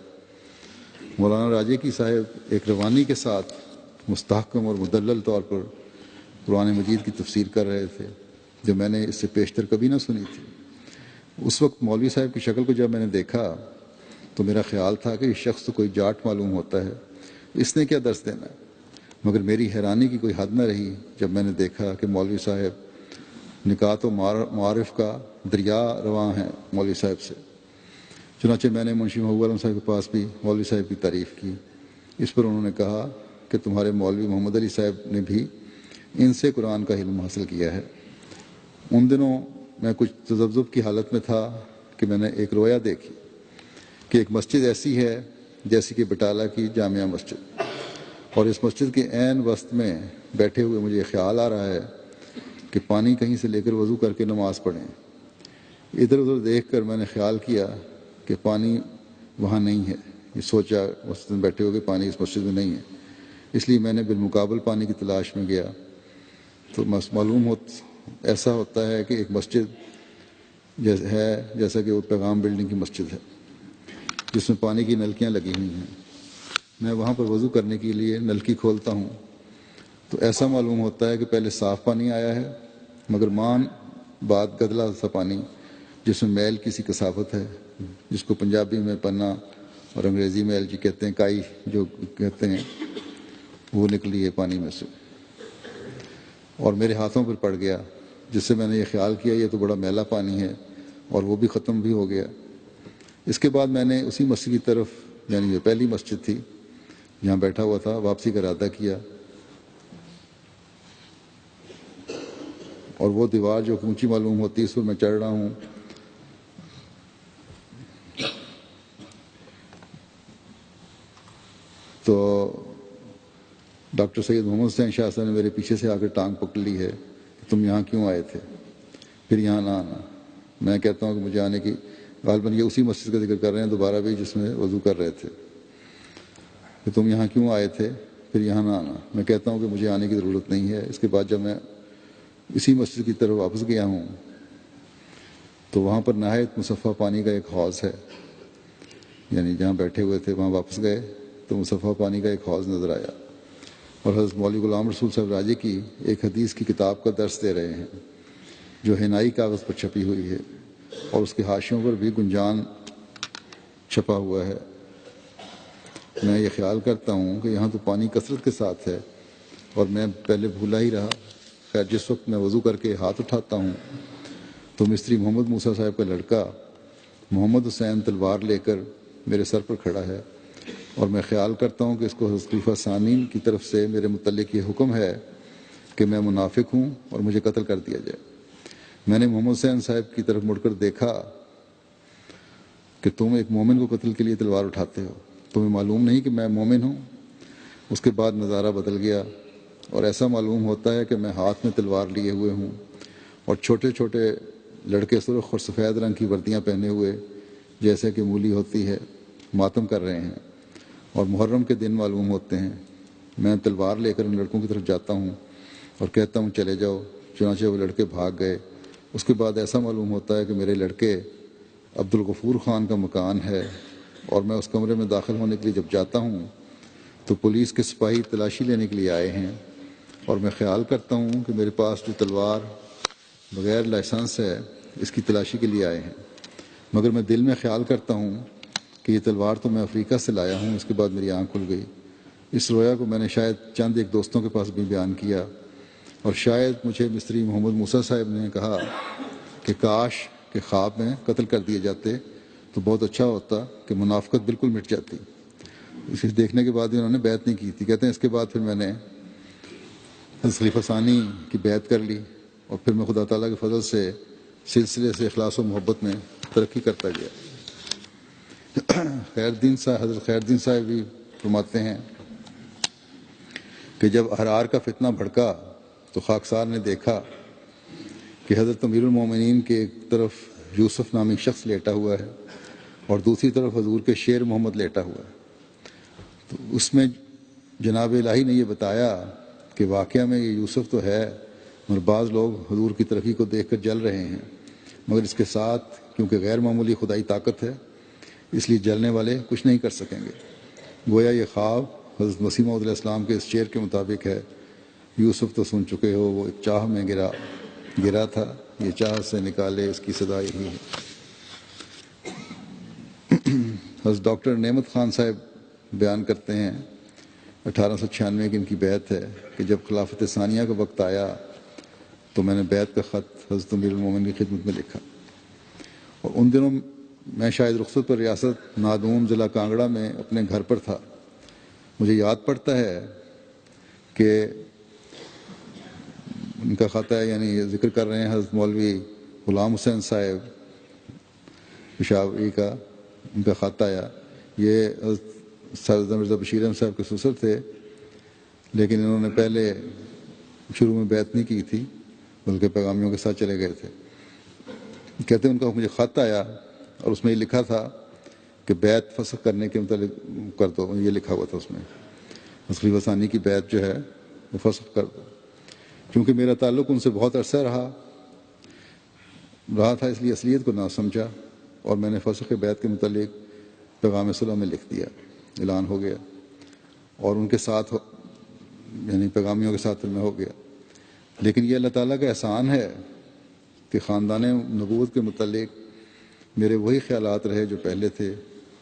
مولانا راجے کی صاحب ایک روانی کے ساتھ مستحکم اور مدلل طور پر قرآن مجید کی تفسیر کر رہے تھے، جو میں نے اس سے پیشتر کبھی نہ سنی تھی۔ اس وقت مولوی صاحب کی شکل کو جب میں نے دیکھا تو میرا خیال تھا کہ یہ شخص تو کوئی جاٹ معلوم ہوتا ہے، اس نے کیا درس دینا ہے؟ مگر میری حیرانی کی کوئی حد نہ رہی جب میں نے دیکھا کہ مولوی صاحب نکات و معارف کا دریا رواں ہیں مولوی صاحب سے۔ چنانچہ میں نے منشی محبوب عالم صاحب کے پاس بھی مولوی صاحب کی تعریف کی۔ اس پر انہوں نے کہا کہ تمہارے مولوی محمد علی صاحب نے بھی ان سے قرآن کا علم حاصل کیا ہے۔ ان دنوں میں کچھ تذبذب کی حالت میں تھا کہ میں نے ایک رویا دیکھی کہ ایک مسجد ایسی ہے جیسی کہ بٹالہ کی جامعہ مسجد، اور اس مسجد کے عین وسط میں بیٹھے ہوئے مجھے خیال آ رہا ہے کہ پانی کہیں سے لے کر وضو کر کے نماز پڑھیں۔ ادھر ادھر دیکھ کر میں نے خیال کیا کہ پانی وہاں نہیں ہے، یہ سوچا مسجد میں بیٹھے ہوئے پانی اس مسجد میں نہیں ہے، اس لیے میں نے بالمقابل پانی کی تلاش میں گیا تو ایسا ہوتا ہے کہ ایک مسجد جیسا کہ وہ پیغام بلڈنگ کی مسجد ہے جس میں پانی کی نلکیاں لگی ہوئی ہیں۔ میں وہاں پر وضو کرنے کے لیے نلکی کھولتا ہوں تو ایسا معلوم ہوتا ہے کہ پہلے صاف پانی آیا ہے، مگر بعد گدلا سا پانی جس میں میل کسی کثافت ہے، جس کو پنجابی میں پنا اور انگریزی میں ایل جی کہتے ہیں، کائی جو کہتے ہیں، وہ نکلی ہے پانی میں سے اور میرے ہاتھوں پر پڑ گیا، جس سے میں نے یہ خیال کیا یہ تو بڑا میلا پانی ہے، اور وہ بھی ختم بھی ہو گیا۔ اس کے بعد میں نے اسی مسجد کی طرف، یعنی جو پہلی مسجد تھی یہاں بیٹھا ہوا تھا، واپسی کا ارادہ کیا، اور وہ دیوار جو اونچی معلوم ہوتی ہے اس پر میں چڑھ رہا ہوں، تو ڈاکٹر سید محمد حسین شاہ صاحب نے میرے پیچھے سے آ کر ٹانگ پکڑ لی ہے کہ تم یہاں کیوں آئے تھے، پھر یہاں نہ آنا۔ میں کہتا ہوں کہ مجھے آنے کی، غالباً یہ اسی مسجد کا ذکر کر رہے ہیں دوبارہ بھی جس میں وضو کر رہے تھے، کہ تم یہاں کیوں آئے تھے، پھر یہاں نہ آنا۔ میں کہتا ہوں کہ مجھے آنے کی ضرورت نہیں ہے۔ اس کے بعد جب میں اسی مسجد کی طرف واپس گیا ہوں تو وہاں پر نہایت مصفہ پانی کا ایک حوض ہے، یعنی جہاں بیٹھے ہوئے تھے وہاں واپس گئے تو مصفہ پانی کا ایک حوض نظر آیا، اور حضرت مولوی غلام رسول صاحب راجی کی ایک حدیث کی کتاب کا درس دے رہے ہیں جو ہنائی کاغذ پر چھپی ہوئی ہے، اور اس کے حاشیوں پر بھی گنجان چھپا ہوا ہے۔ میں یہ خیال کرتا ہوں کہ یہاں تو پانی کثرت کے ساتھ ہے، اور میں پہلے بھولا ہی رہا۔ خیر، جس وقت میں وضو کر کے ہاتھ اٹھاتا ہوں تو مستری محمد موسیٰ صاحب کا لڑکا محمد حسین تلوار لے کر میرے سر پر کھڑا ہے، اور میں خیال کرتا ہوں کہ اس کو حضرت خلیفہ ثانی کی طرف سے میرے متعلق یہ حکم ہے کہ میں منافق ہوں اور مجھے قتل کر دیا جائے۔ میں نے محمد حسین صاحب کی طرف مڑ کر دیکھا کہ تم ایک مومن کو قتل کے لیے تلوار اٹھاتے ہو، تمہیں معلوم نہیں کہ میں مومن ہوں؟ اس کے بعد نظارہ بدل گیا، اور ایسا معلوم ہوتا ہے کہ میں ہاتھ میں تلوار لیے ہوئے ہوں، اور چھوٹے چھوٹے لڑکے سرخ اور سفید رنگ کی وردیاں پہنے ہوئے جیسے کہ مولی ہوتی ہے ماتم کر رہے ہیں، اور محرم کے دن معلوم ہوتے ہیں۔ میں تلوار لے کر ان لڑکوں کی طرف جاتا ہوں اور کہتا ہوں چلے جاؤ، چنانچہ وہ لڑکے بھاگ گئے۔ اس کے بعد ایسا معلوم ہوتا ہے کہ میرے لڑکے عبدالغفور خان کا مکان ہے، اور میں اس کمرے میں داخل ہونے کے لیے جب جاتا ہوں تو پولیس کے سپاہی تلاشی لینے کے لیے آئے ہیں، اور میں خیال کرتا ہوں کہ میرے پاس جو تلوار بغیر لائسنس ہے اس کی تلاشی کے لیے آئے ہیں، مگر میں دل میں خیال کرتا ہوں کہ یہ تلوار تو میں افریقہ سے لایا ہوں۔ اس کے بعد میری آنکھ کھل گئی۔ اس رویا کو میں نے شاید چند ایک دوستوں کے پاس بھی بیان کیا، اور شاید مجھے مستری محمد موسیٰ صاحب نے کہا کہ کاش کہ خواب میں قتل کر دیے جاتے تو بہت اچھا ہوتا، کہ منافقت بالکل مٹ جاتی۔ اسے دیکھنے کے بعد بھی انہوں نے بیعت نہیں کی تھی۔ کہتے ہیں اس کے بعد پھر میں نے حضرت خلیفہ ثانی کی بیعت کر لی، اور پھر میں خدا تعالیٰ کے فضل سے سلسلے سے اخلاص و محبت میں ترقی کرتا گیا۔ حضرت خیر الدین صاحب بھی فرماتے ہیں کہ جب احرار کا فتنہ بھڑکا تو خاکسار نے دیکھا کہ حضرت امیر المومنین کے ایک طرف یوسف نامی شخص لیٹا ہوا ہے اور دوسری طرف حضور کے شیر محمد لیٹا ہوا ہے۔ تو اس میں جناب الہی نے یہ بتایا کہ واقعہ میں یہ یوسف تو ہے، مگر بعض لوگ حضور کی ترقی کو دیکھ کر جل رہے ہیں، مگر اس کے ساتھ کیونکہ غیر معمولی خدائی طاقت ہے اس لیے جلنے والے کچھ نہیں کر سکیں گے۔ گویا یہ خواب حضرت مسیح موعود علیہ السلام کے اس شعر کے مطابق ہے، یوسف تو سن چکے ہو وہ ایک چاہ میں گرا تھا، یہ چاہ سے نکالے اس کی صدا یہی ہے۔ حضرت ڈاکٹر نعمت خان صاحب بیان کرتے ہیں 1896 کی ان کی بیعت ہے کہ جب خلافت ثانیہ کا وقت آیا تو میں نے بیعت کا خط حضرت امیر المومنین کی خدمت میں لکھا، اور ان دنوں میں شاید رخصت پر ریاست نادوم ضلع کانگڑا میں اپنے گھر پر تھا۔ مجھے یاد پڑتا ہے کہ ان کا خط ہے، یعنی ذکر کر رہے ہیں حضرت مولوی غلام حسین صاحب پشاوری کا، ان کا خط آیا۔ یہ حضرت سید مرزا بشیر احمد صاحب کے سسر تھے، لیکن انہوں نے پہلے شروع میں بیعت نہیں کی تھی بلکہ پیغامیوں کے ساتھ چلے گئے تھے۔ کہتے ہیں ان کا مجھے خط آیا اور اس میں یہ لکھا تھا کہ بیعت فسخ کرنے کے متعلق کر دو، یہ لکھا ہوا تھا اس میں، خلیفہ ثانی کی بیعت جو ہے وہ فسخ کر دو۔ کیونکہ میرا تعلق ان سے بہت عرصہ رہا تھا اس لیے اصلیت کو نہ سمجھا، اور میں نے فسخ بیعت کے متعلق پیغام صلح میں لکھ دیا، اعلان ہو گیا، اور ان کے ساتھ یعنی پیغامیوں کے ساتھ میں ہو گیا۔ لیکن یہ اللہ تعالیٰ کا احسان ہے کہ خاندان نبوت کے متعلق میرے وہی خیالات رہے جو پہلے تھے،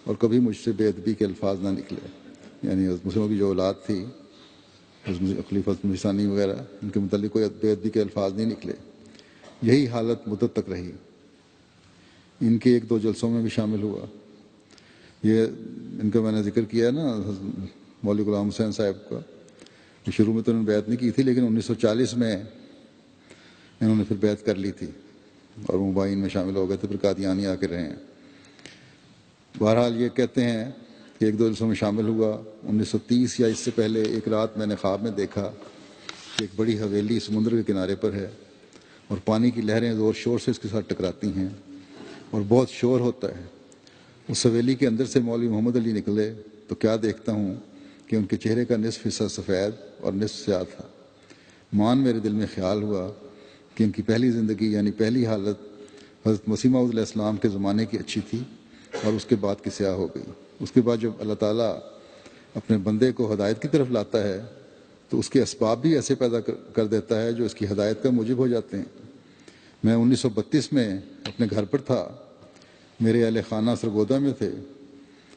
اور کبھی مجھ سے بے ادبی کے الفاظ نہ نکلے، یعنی مسلموں کی جو اولاد تھی خلیفہ ثانی وغیرہ ان کے متعلق کوئی بے ادبی کے الفاظ نہیں نکلے۔ یہی حالت مدت تک رہی، ان کے ایک دو جلسوں میں بھی شامل ہوا۔ یہ ان کا میں نے ذکر کیا ہے نا، مولوی غلام حسین صاحب کا. شروع میں تو انہوں نے بیعت نہیں کی تھی، لیکن 1940 میں انہوں نے پھر بیعت کر لی تھی اور مباین میں شامل ہو گئے تھے، پھر قادیانی آ کے رہے ہیں. بہرحال یہ کہتے ہیں کہ ایک دو جلسوں میں شامل ہوا. 1930 یا اس سے پہلے ایک رات میں نے خواب میں دیکھا کہ ایک بڑی حویلی سمندر کے کنارے پر ہے اور پانی کی لہریں زور شور سے اس کے ساتھ ٹکراتی ہیں اور بہت شور ہوتا ہے. اس حویلی کے اندر سے مولوی محمد علی نکلے تو کیا دیکھتا ہوں کہ ان کے چہرے کا نصف حصہ سفید اور نصف سیاہ تھا. میرے دل میں خیال ہوا کہ ان کی پہلی زندگی یعنی پہلی حالت حضرت مسیح موعود علیہ السلام کے زمانے کی اچھی تھی اور اس کے بعد کی سیاہ ہو گئی. اس کے بعد جب اللہ تعالیٰ اپنے بندے کو ہدایت کی طرف لاتا ہے تو اس کے اسباب بھی ایسے پیدا کر دیتا ہے جو اس کی ہدایت کا موجب ہو جاتے ہیں. میں 1932 میں اپنے گھر پر تھا، میرے اہل خانہ سرگودا میں تھے،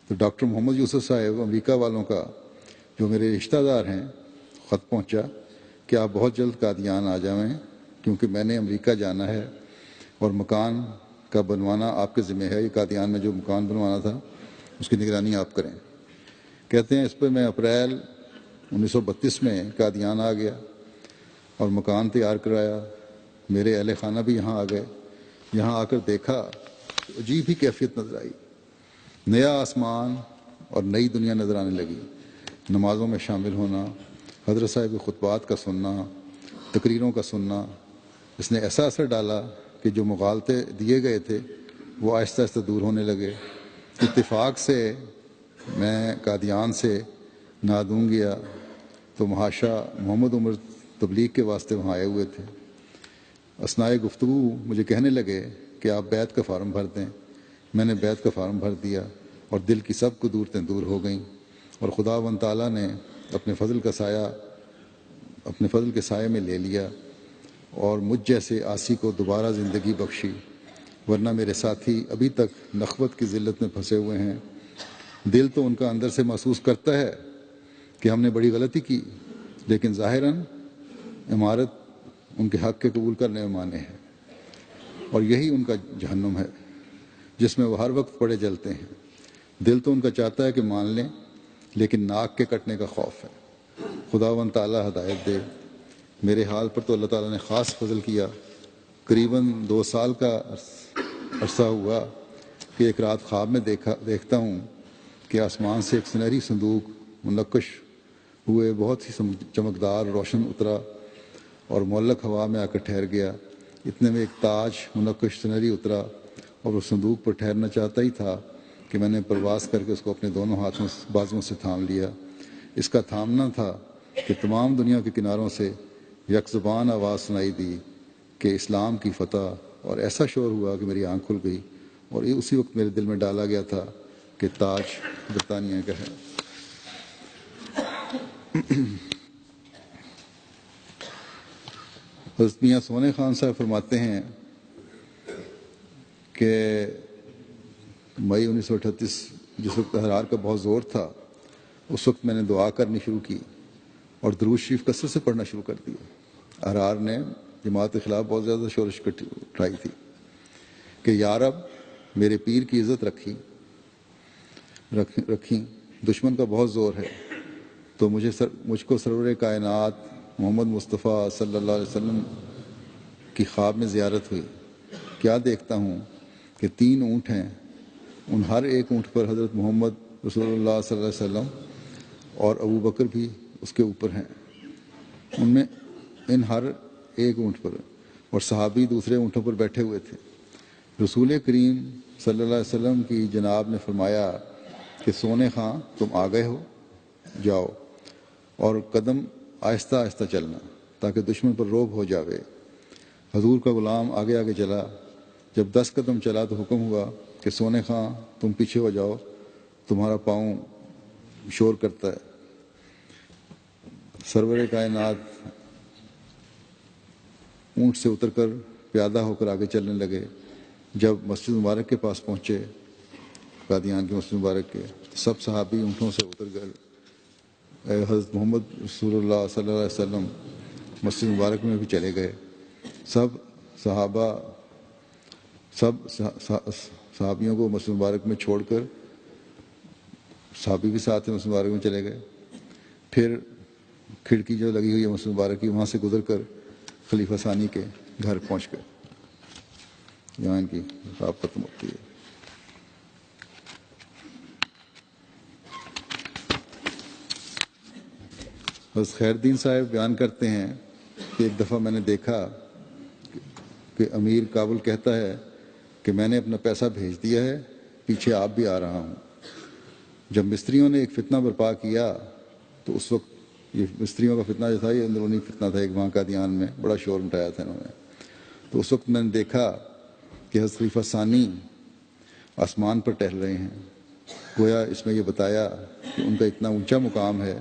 تو ڈاکٹر محمد یوسف صاحب امریکہ والوں کا جو میرے رشتہ دار ہیں خط پہنچا کہ آپ بہت جلد قادیان آ جائیں کیونکہ میں نے امریکہ جانا ہے اور مکان کا بنوانا آپ کے ذمہ ہے. یہ قادیان میں جو مکان بنوانا تھا اس کی نگرانی آپ کریں. کہتے ہیں اس پر میں اپریل 1932 میں قادیان آ گیا اور مکان تیار کرایا. میرے اہل خانہ بھی یہاں آ گئے. یہاں آ کر دیکھا تو عجیب ہی کیفیت نظر آئی. نیا آسمان اور نئی دنیا نظر آنے لگی. نمازوں میں شامل ہونا، حضرت صاحب کے خطبات کا سننا، تقریروں کا سننا، اس نے ایسا اثر ڈالا کہ جو مغالطے دیے گئے تھے وہ آہستہ آہستہ دور ہونے لگے. اتفاق سے میں قادیان سے نادون گیا تو محاشا محمد عمر تبلیغ کے واسطے وہاں آئے ہوئے تھے. اثناء گفتگو مجھے کہنے لگے کہ آپ بیعت کا فارم بھر دیں. میں نے بیعت کا فارم بھر دیا اور دل کی سب قدورتیں دور ہو گئیں اور خداوند تعالیٰ نے اپنے فضل کے سائے میں لے لیا اور مجھ جیسے عاصی کو دوبارہ زندگی بخشی، ورنہ میرے ساتھی ابھی تک نخوت کی ذلت میں پھنسے ہوئے ہیں. دل تو ان کا اندر سے محسوس کرتا ہے کہ ہم نے بڑی غلطی کی، لیکن ظاہراً عمارت ان کے حق کے قبول کرنے میں مانے ہے اور یہی ان کا جہنم ہے جس میں وہ ہر وقت پڑے جلتے ہیں. دل تو ان کا چاہتا ہے کہ مان لیں، لیکن ناک کے کٹنے کا خوف ہے. خداوند تعالیٰ ہدایت دے. میرے حال پر تو اللہ تعالیٰ نے خاص فضل کیا. قریباً 2 سال کا عرصہ ہوا کہ ایک رات خواب میں دیکھتا ہوں کہ آسمان سے ایک سنہری صندوق منقش ہوئے بہت ہی چمکدار روشن اترا اور معلق ہوا میں آ کر ٹھہر گیا. اتنے میں ایک تاج منقش سنہری اترا اور وہ صندوق پر ٹھہرنا چاہتا ہی تھا کہ میں نے پرواز کر کے اس کو اپنے دونوں بازوؤں سے تھام لیا. اس کا تھامنا تھا کہ تمام دنیا کے کناروں سے یک زبان آواز سنائی دی کہ اسلام کی فتح، اور ایسا شور ہوا کہ میری آنکھ کھل گئی اور یہ اسی وقت میرے دل میں ڈالا گیا تھا کہ تاج برطانیہ کا ہے. حضرت میاں سونے خان صاحب فرماتے ہیں کہ مئی 1938 جس وقت احرار کا بہت زور تھا، اس وقت میں نے دعا کرنی شروع کی اور درود شریف کثرت سے پڑھنا شروع کر دیا. احرار نے جماعت کے خلاف بہت زیادہ شورش اٹھائی تھی کہ یا رب میرے پیر کی عزت رکھی، دشمن کا بہت زور ہے. تو مجھ کو سرور کائنات محمد مصطفیٰ صلی اللہ علیہ وسلم کی خواب میں زیارت ہوئی. کیا دیکھتا ہوں کہ 3 اونٹ ہیں، ان ہر ایک اونٹ پر حضرت محمد رسول اللہ صلی اللہ علیہ وسلم اور ابو بکر بھی اس کے اوپر ہیں. ان ہر ایک اونٹ پر اور صحابی دوسرے اونٹوں پر بیٹھے ہوئے تھے. رسول کریم صلی اللہ علیہ وسلم کی جناب نے فرمایا کہ سونے خاں تم آ گئے ہو، جاؤ اور قدم آہستہ آہستہ چلنا تاکہ دشمن پر روب ہو جاوے. حضور کا غلام آگے آگے چلا. جب 10 قدم چلا تو حکم ہوا کہ سونے خاں تم پیچھے ہو جاؤ، تمہارا پاؤں شور کرتا ہے. سرور کائنات اونٹ سے اتر کر پیادہ ہو کر آگے چلنے لگے. جب مسجد مبارک کے پاس پہنچے، قادیان کی مسجد مبارک کے، سب صحابی اونٹوں سے اتر گئے. حضرت محمد رسول اللہ صلی اللہ علیہ وسلم مسجد مبارک میں بھی چلے گئے. سب صحابیوں کو مسجد مبارک میں چھوڑ کر صحابی بھی ساتھ مسجد مبارک میں چلے گئے. پھر کھڑکی جو لگی ہوئی ہے مسجد مبارک کی وہاں سے گزر کر خلیفہ ثانی کے گھر پہنچ گئے جہاں ان کی خواب ختم ہوتی ہے۔ بس خیر الدین صاحب بیان کرتے ہیں کہ ایک دفعہ میں نے دیکھا کہ امیر کابل کہتا ہے کہ میں نے اپنا پیسہ بھیج دیا ہے، پیچھے آپ بھی آ رہا ہوں۔ جب مستریوں نے ایک فتنہ برپا کیا تو اس وقت یہ مستریوں کا فتنہ جو تھا یہ اندرونی فتنہ تھا، ایک وہاں قادیان میں بڑا شور مٹایا تھا انہوں نے، تو اس وقت میں نے دیکھا کہ حضرت خلیفہ ثانی آسمان پر ٹہل رہے ہیں۔ گویا اس میں یہ بتایا کہ ان کا اتنا اونچا مقام ہے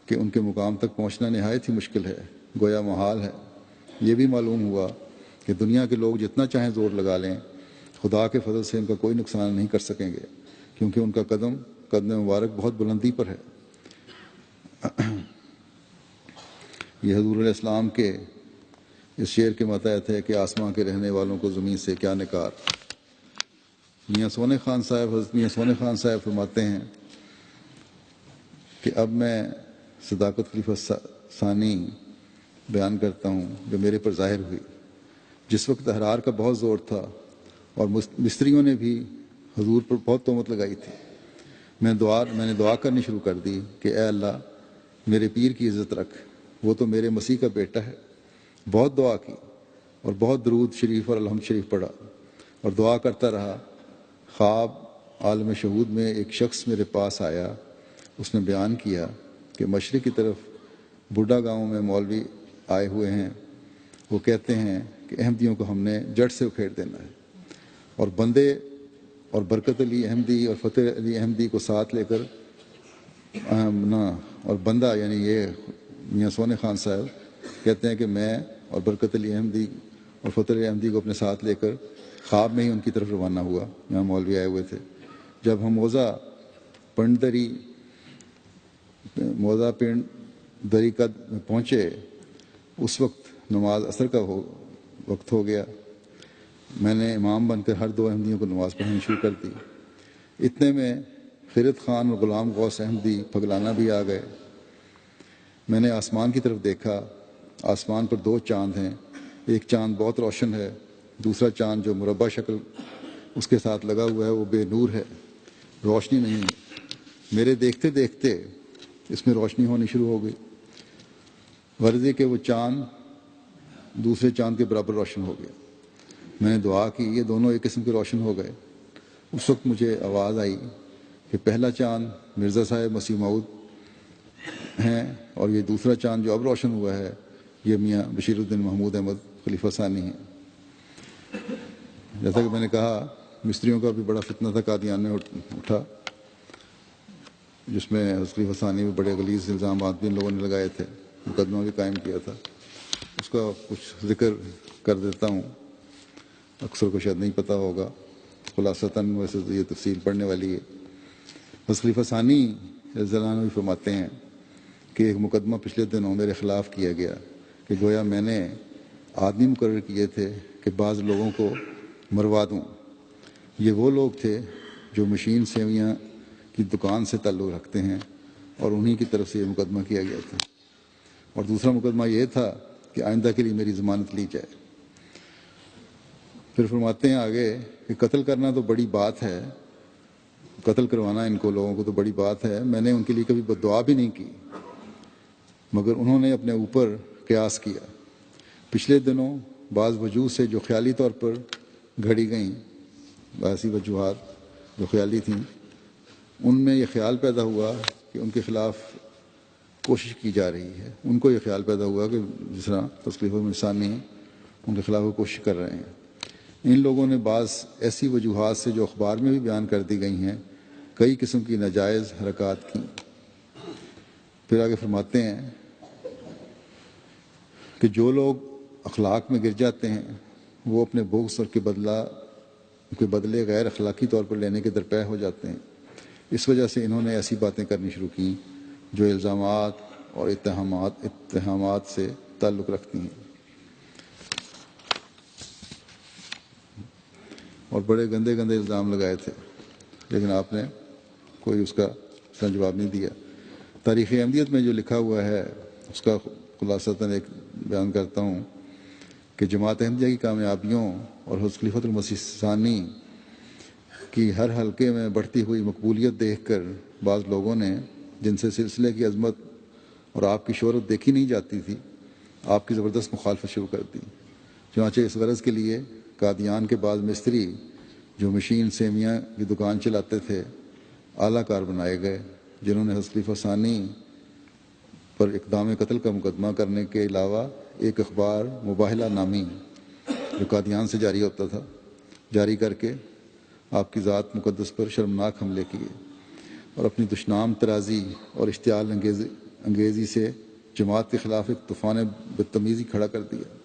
کہ ان کے مقام تک پہنچنا نہایت ہی مشکل ہے، گویا محال ہے۔ یہ بھی معلوم ہوا کہ دنیا کے لوگ جتنا چاہیں زور لگا لیں، خدا کے فضل سے ان کا کوئی نقصان نہیں کر سکیں گے، کیونکہ ان کا قدم مبارک بہت بلندی پر ہے۔ یہ حضور علیہ السلام کے اس شعر کے متحد ہے کہ آسماں کے رہنے والوں کو زمین سے کیا نکار۔ میاں سونے خان صاحب، حضرت میاں سونے خان صاحب فرماتے ہیں کہ اب میں صداقت خلیفہ ثانی بیان کرتا ہوں جو میرے پر ظاہر ہوئی۔ جس وقت احرار کا بہت زور تھا اور مستریوں نے بھی حضور پر بہت تہمت لگائی تھی، میں نے دعا کرنی شروع کر دی کہ اے اللہ میرے پیر کی عزت رکھ، وہ تو میرے مسیح کا بیٹا ہے۔ بہت دعا کی اور بہت درود شریف اور الحمد شریف پڑھا اور دعا کرتا رہا۔ خواب عالم شہود میں ایک شخص میرے پاس آیا، اس نے بیان کیا کہ مشرق کی طرف بوڈھا گاؤں میں مولوی آئے ہوئے ہیں، وہ کہتے ہیں کہ احمدیوں کو ہم نے جڑ سے اکھیڑ دینا ہے، اور بندے اور برکت علی احمدی اور فتح علی احمدی کو ساتھ لے کر اور بندہ یعنی یہ میاں سونے خان صاحب کہتے ہیں کہ میں اور برکت علی احمدی اور فتح علی احمدی کو اپنے ساتھ لے کر خواب میں ہی ان کی طرف روانہ ہوا۔ یہاں مولوی آئے ہوئے تھے۔ جب ہم موزہ پنڈ دری کا پہنچے، اس وقت نماز عصر کا وقت ہو گیا۔ میں نے امام بن کر ہر دو احمدیوں کو نماز پڑھانی شروع کر دی۔ اتنے میں خیرت خان اور غلام غوث احمدی پھگلانا بھی آ گئے۔ میں نے آسمان کی طرف دیکھا، آسمان پر دو چاند ہیں، ایک چاند بہت روشن ہے، دوسرا چاند جو مربع شکل اس کے ساتھ لگا ہوا ہے وہ بے نور ہے، روشنی نہیں ہے۔ میرے دیکھتے دیکھتے اس میں روشنی ہونی شروع ہو گئی، غرض یہ کہ وہ چاند دوسرے چاند کے برابر روشن ہو گیا۔ میں نے دعا کی، یہ دونوں ایک قسم کے روشن ہو گئے۔ اس وقت مجھے آواز آئی کہ پہلا چاند مرزا صاحب مسیح موعود ہیں اور یہ دوسرا چاند جو اب روشن ہوا ہے یہ میاں بشیر الدین محمود احمد خلیفہ ثانی ہیں۔ جیسا کہ میں نے کہا مستریوں کا بھی بڑا فتنہ تھا قادیان میں اٹھا، جس میں خلیفہ ثانی میں بڑے غلیظ الزامات بھی ان لوگوں نے لگائے تھے، مقدمہ بھی قائم کیا تھا۔ اس کا کچھ ذکر کر دیتا ہوں، اکثر کو شاید نہیں پتہ ہوگا، خلاصتاً ویسے تو یہ تفصیل پڑھنے والی ہے۔ بس خلیفہ ثانی رضی اللہ عنہ بھی فرماتے ہیں کہ ایک مقدمہ پچھلے دنوں میرے خلاف کیا گیا کہ گویا میں نے آدمی مقرر کیے تھے کہ بعض لوگوں کو مروا دوں۔ یہ وہ لوگ تھے جو مشین سیویاں کی دکان سے تعلق رکھتے ہیں اور انہی کی طرف سے یہ مقدمہ کیا گیا تھا، اور دوسرا مقدمہ یہ تھا کہ آئندہ کے لیے میری ضمانت لی جائے۔ پھر فرماتے ہیں آگے کہ قتل کرنا تو بڑی بات ہے، قتل کروانا ان کو لوگوں کو تو بڑی بات ہے، میں نے ان کے لیے کبھی بد دعا بھی نہیں کی، مگر انہوں نے اپنے اوپر قیاس کیا۔ پچھلے دنوں بعض وجوہ سے جو خیالی طور پر گھڑی گئیں، ایسی وجوہات جو خیالی تھیں، ان میں یہ خیال پیدا ہوا کہ ان کے خلاف کوشش کی جا رہی ہے۔ ان کو یہ خیال پیدا ہوا کہ جس طرح خلیفہ ثانی ان کے خلاف وہ کوشش کر رہے ہیں۔ ان لوگوں نے بعض ایسی وجوہات سے جو اخبار میں بھی بیان کر دی گئی ہیں کئی قسم کی ناجائز حرکات کی۔ پھر آگے فرماتے ہیں کہ جو لوگ اخلاق میں گر جاتے ہیں وہ اپنے بغض اور کے بدلے غیر اخلاقی طور پر لینے کے درپے ہو جاتے ہیں۔ اس وجہ سے انہوں نے ایسی باتیں کرنی شروع کی جو الزامات اور اتہامات سے تعلق رکھتی ہیں، اور بڑے گندے گندے الزام لگائے تھے، لیکن آپ نے کوئی اس کا جواب نہیں دیا۔ تاریخ احمدیت میں جو لکھا ہوا ہے اس کا خلاصتاً ایک بیان کرتا ہوں کہ جماعت احمدیہ کی کامیابیوں اور حضرت خلیفۃ المسیح ثانی کی ہر حلقے میں بڑھتی ہوئی مقبولیت دیکھ کر بعض لوگوں نے، جن سے سلسلے کی عظمت اور آپ کی شہرت دیکھی نہیں جاتی تھی، آپ کی زبردست مخالفت شروع کر دی۔ چنانچہ اس غرض کے لیے قادیان کے بعض مستری جو مشین سیمیاں کی دکان چلاتے تھے اعلیٰ کار بنائے گئے، جنہوں نے حضرت خلیفہ ثانی پر اقدام قتل کا مقدمہ کرنے کے علاوہ ایک اخبار مباہلہ نامی جو قادیان سے جاری ہوتا تھا جاری کر کے آپ کی ذات مقدس پر شرمناک حملے کیے اور اپنی دشنام ترازی اور اشتعال انگیزی سے جماعت کے خلاف ایک طوفان بدتمیزی کھڑا کر دیا۔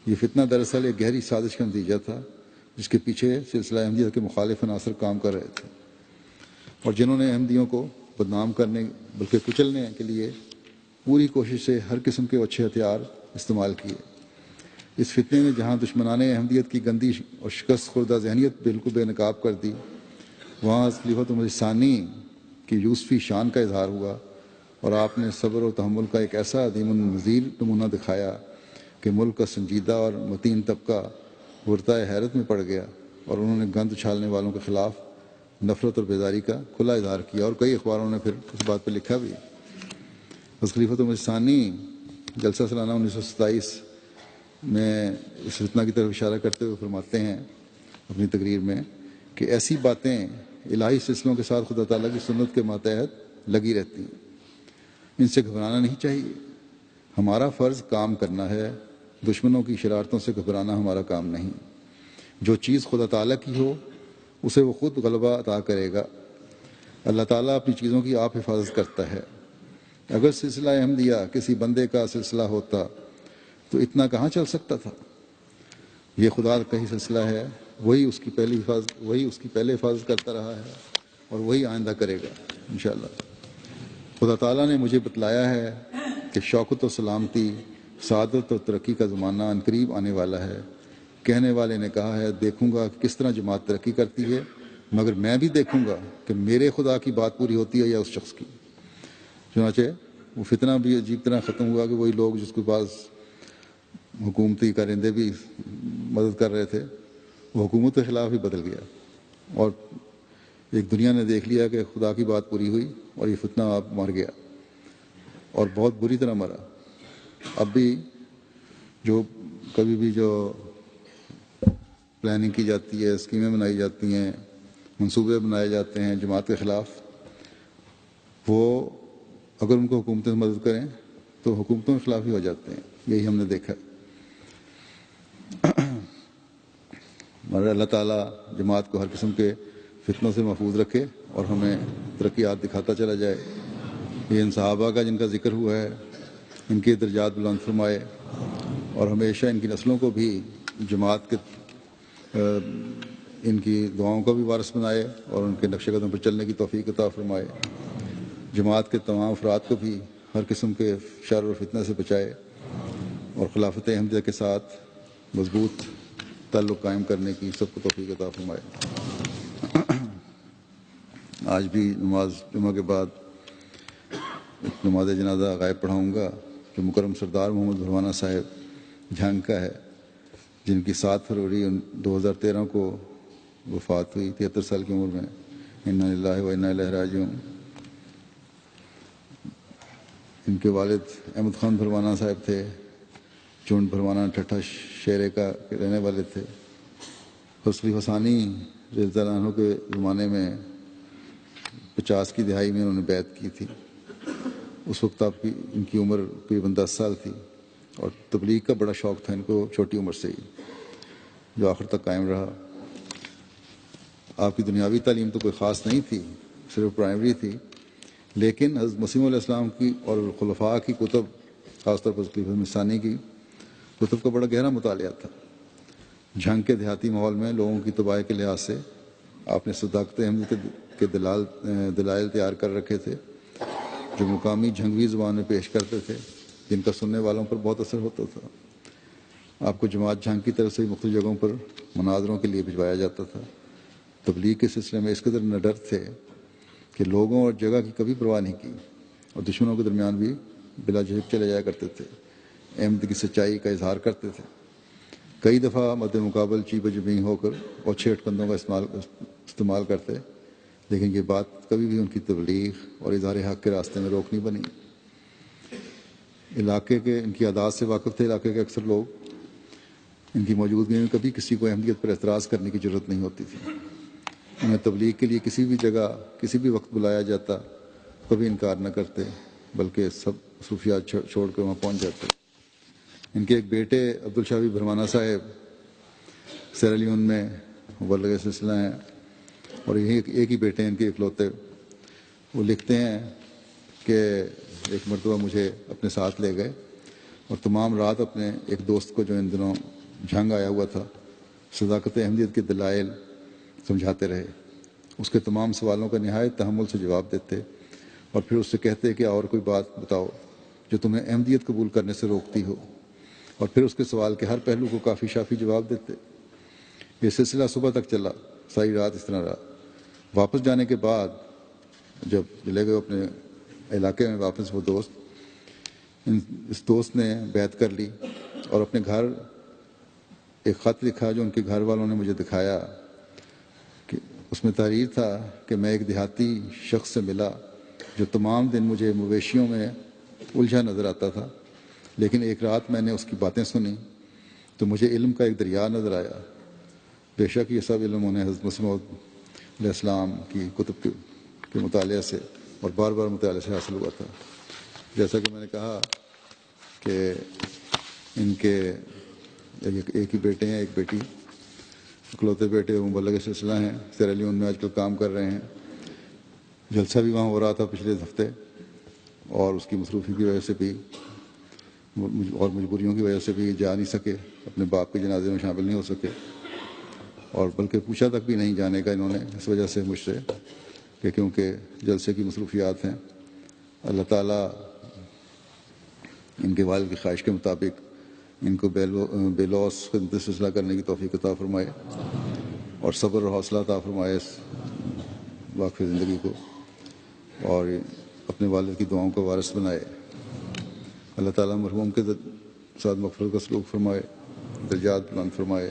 یہ فتنہ دراصل ایک گہری سازش کا نتیجہ تھا جس کے پیچھے سلسلہ احمدیہ کے مخالف عناصر کام کر رہے تھے اور جنہوں نے احمدیوں کو بدنام کرنے بلکہ کچلنے کے لیے پوری کوشش سے ہر قسم کے اچھے ہتھیار استعمال کیے۔ اس فتنے میں جہاں دشمنان احمدیت کی گندی اور شکست خوردہ ذہنیت بالکل بے نقاب کر دی، وہاں خلیفۃ المسیح ثانی کی یوسفی شان کا اظہار ہوا اور آپ نے صبر و تحمل کا ایک ایسا عظیم النظیر نمونہ دکھایا کہ ملک کا سنجیدہ اور متین طبقہ غرتۂ حیرت میں پڑ گیا اور انہوں نے گند اچھالنے والوں کے خلاف نفرت اور بیداری کا کھلا اظہار کیا، اور کئی اخباروں نے پھر اس بات پہ لکھا بھی۔ حضرت خلیفۃ المسیح ثانی جلسہ سالانہ 1927 میں اس فتنہ کی طرف اشارہ کرتے ہوئے فرماتے ہیں اپنی تقریر میں کہ ایسی باتیں الہی سلسلوں کے ساتھ خدا تعالیٰ کی سنت کے ماتحت لگی رہتی ہیں، ان سے گھبرانا نہیں چاہیے۔ ہمارا فرض کام کرنا ہے، دشمنوں کی شرارتوں سے گھبرانا ہمارا کام نہیں۔ جو چیز خدا تعالیٰ کی ہو اسے وہ خود غلبہ عطا کرے گا۔ اللہ تعالیٰ اپنی چیزوں کی آپ حفاظت کرتا ہے۔ اگر سلسلہ احمدیہ کسی بندے کا سلسلہ ہوتا تو اتنا کہاں چل سکتا تھا؟ یہ خدا کا ہی سلسلہ ہے، وہی اس کی پہلے حفاظت کرتا رہا ہے اور وہی آئندہ کرے گا انشاءاللہ۔ خدا تعالیٰ نے مجھے بتلایا ہے کہ شوکت و سلامتی، سعادت اور ترقی کا زمانہ عنقریب آنے والا ہے۔ کہنے والے نے کہا ہے، دیکھوں گا کہ کس طرح جماعت ترقی کرتی ہے، مگر میں بھی دیکھوں گا کہ میرے خدا کی بات پوری ہوتی ہے یا اس شخص کی۔ چنانچہ وہ فتنہ بھی عجیب طرح ختم ہوا کہ وہی لوگ جس کے پاس حکومتی کارندے بھی مدد کر رہے تھے وہ حکومت کے خلاف ہی بدل گیا، اور ایک دنیا نے دیکھ لیا کہ خدا کی بات پوری ہوئی اور یہ فتنہ آپ مر گیا اور بہت بری طرح مرا۔ اب بھی جو کبھی بھی جو پلاننگ کی جاتی ہے، اسکیمیں بنائی جاتی ہیں، منصوبے بنائے جاتے ہیں جماعت کے خلاف، وہ اگر ان کو حکومتیں مدد کریں تو حکومتوں کے خلاف ہی ہو جاتے ہیں۔ یہی ہم نے دیکھا۔ مگر اللہ تعالیٰ جماعت کو ہر قسم کے فتنوں سے محفوظ رکھے اور ہمیں ترقیات دکھاتا چلا جائے۔ یہ ان صحابہ کا جن کا ذکر ہوا ہے، ان کے درجات بلند فرمائے اور ہمیشہ ان کی نسلوں کو بھی جماعت کے ان کی دعاؤں کا بھی وارث بنائے اور ان کے نقش قدم پر چلنے کی توفیق عطا فرمائے۔ جماعت کے تمام افراد کو بھی ہر قسم کے شر اور فتنہ سے بچائے اور خلافت احمدیہ کے ساتھ مضبوط تعلق قائم کرنے کی سب کو توفیق عطا فرمائے۔ آج بھی نماز جمعہ کے بعد نماز جنازہ غائب پڑھاؤں گا جو مکرم سردار محمد بھروانا صاحب جھنگ کا ہے، جن کی 7 فروری 2013 کو وفات ہوئی 73 سال کی عمر میں۔ انا للہ و انا الیہ راجعون۔ ان کے والد احمد خان بھروانا صاحب تھے، چونڈ بھروانا ٹھٹھا شیرے کا رہنے والے تھے۔ حضرت خلیفہ ثانی رضی اللہ عنہ کے زمانے میں 50 کی دہائی میں انہوں نے بیعت کی تھی۔ اس وقت آپ کی ان کی عمر تقریباً 10 سال تھی اور تبلیغ کا بڑا شوق تھا ان کو چھوٹی عمر سے ہی، جو آخر تک قائم رہا۔ آپ کی دنیاوی تعلیم تو کوئی خاص نہیں تھی، صرف پرائمری تھی، لیکن حضرت مسیح علیہ السلام کی اور خلفاء کی کتب، خاص طور پر خلیفہ ثانی کی کتب کا بڑا گہرا مطالعہ تھا۔ جھنگ کے دیہاتی ماحول میں لوگوں کی تباہی کے لحاظ سے آپ نے صداقت احمد کے دلائل تیار کر رکھے تھے جو مقامی جھنگوی زبان میں پیش کرتے تھے، جن کا سننے والوں پر بہت اثر ہوتا تھا۔ آپ کو جماعت جھنگ کی طرف سے مختلف جگہوں پر مناظروں کے لیے بھجوایا جاتا تھا۔ تبلیغ کے سلسلے میں اس قدر نڈر تھے کہ لوگوں اور جگہ کی کبھی پرواہ نہیں کی، اور دشمنوں کے درمیان بھی بلا جھجک چلے جایا کرتے تھے، احمد کی سچائی کا اظہار کرتے تھے۔ کئی دفعہ مد مقابل چیب جبیں ہو کر اور چھیٹ کندوں کا استعمال کرتے، لیکن یہ بات کبھی بھی ان کی تبلیغ اور اظہار حق کے راستے میں روک نہیں بنی۔ علاقے کے ان کی عادات سے واقف تھے علاقے کے اکثر لوگ، ان کی موجودگی میں کبھی کسی کو احمدیت پر اعتراض کرنے کی ضرورت نہیں ہوتی تھی۔ انہیں تبلیغ کے لیے کسی بھی جگہ کسی بھی وقت بلایا جاتا، کبھی انکار نہ کرتے، بلکہ سب مصروفیات چھوڑ کر وہاں پہنچ جاتے۔ ان کے ایک بیٹے عبدالشافی بھرمانہ صاحب سیرا لیون میں مبلغ سلسلہ ہیں، اور ایک ہی بیٹے ہیں ان کے اکلوتے۔ وہ لکھتے ہیں کہ ایک مرتبہ مجھے اپنے ساتھ لے گئے اور تمام رات اپنے ایک دوست کو جو ان دنوں جھنگ آیا ہوا تھا صداقت احمدیت کے دلائل سمجھاتے رہے۔ اس کے تمام سوالوں کا نہایت تحمل سے جواب دیتے اور پھر اس سے کہتے کہ اور کوئی بات بتاؤ جو تمہیں احمدیت قبول کرنے سے روکتی ہو، اور پھر اس کے سوال کے ہر پہلو کو کافی شافی جواب دیتے۔ یہ سلسلہ صبح تک چلا، ساری رات اس طرح رہا۔ واپس جانے کے بعد جب چلے گئے اپنے علاقے میں واپس، وہ دوست، اس دوست نے بیعت کر لی اور اپنے گھر ایک خط لکھا جو ان کے گھر والوں نے مجھے دکھایا، کہ اس میں تحریر تھا کہ میں ایک دیہاتی شخص سے ملا جو تمام دن مجھے مویشیوں میں الجھا نظر آتا تھا، لیکن ایک رات میں نے اس کی باتیں سنی تو مجھے علم کا ایک دریا نظر آیا۔ بے شک یہ سب علم انہیں حضرت مسیح موعود علیہ السلام کی کتب کے مطالعے سے اور بار بار مطالعے سے حاصل ہوا تھا۔ جیسا کہ میں نے کہا کہ ان کے ایک ہی بیٹے ہیں، ایک بیٹی، اکلوتے بیٹے مبلغ سلسلہ ہیں، سیرا لیون میں آج کل کام کر رہے ہیں۔ جلسہ بھی وہاں ہو رہا تھا پچھلے ہفتے، اور اس کی مصروفی کی وجہ سے بھی اور مجبوریوں کی وجہ سے بھی جا نہیں سکے، اپنے باپ کے جنازے میں شامل نہیں ہو سکے، اور بلکہ پوچھا تک بھی نہیں جانے کا انہوں نے، اس وجہ سے مجھ سے کہ کیونکہ جلسے کی مصروفیات ہیں۔ اللہ تعالیٰ ان کے والد کی خواہش کے مطابق ان کو بے لوث خدمت سلسلہ کرنے کی توفیق عطا فرمائے اور صبر اور حوصلہ عطا فرمائے اس واقف زندگی کو، اور اپنے والد کی دعاؤں کو وارث بنائے۔ اللہ تعالیٰ مرحوم کے ساتھ مغفرت کا سلوک فرمائے، درجات بلند فرمائے،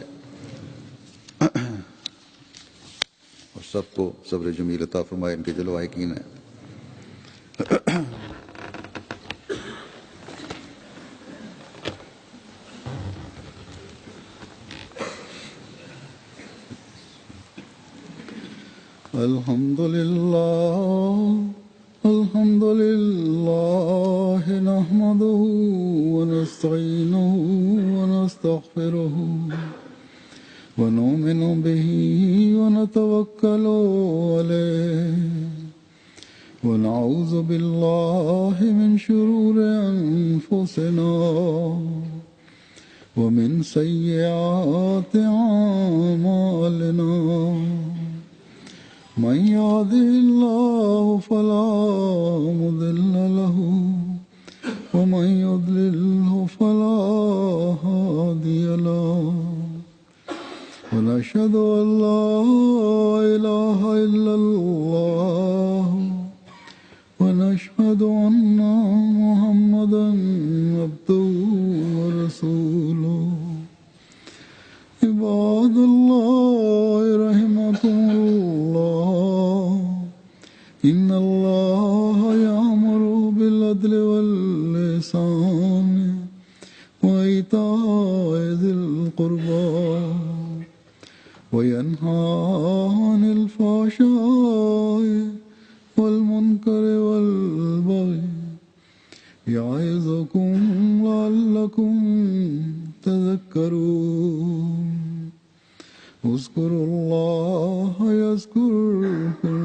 اور سب کو صبر جمیل عطا فرمائے، ان کے جو لواحقین ہیں۔ الحمد لله نحمده ونستعينه ونستغفره ونؤمن به ونتوكل عليه ونعوذ بالله من شرور أنفسنا ومن سيئات أعمالنا، من يهده الله فلا مضل له ومن يضلله فلا هادي له، ونشهد أن لا إله إلا الله ونشهد أن محمدا عبده ورسوله۔ عباد الله رحمكم الله، إن الله يأمر بالعدل والإحسان وإيتاء ذي القربى وينهى عن الفحشاء والمنكر والبغي، يعظكم لعلكم تذكرون۔ اذكروا الله يذكركم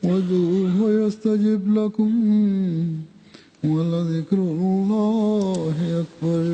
وادعوه يستجب لكم ولذكر الله أكبر۔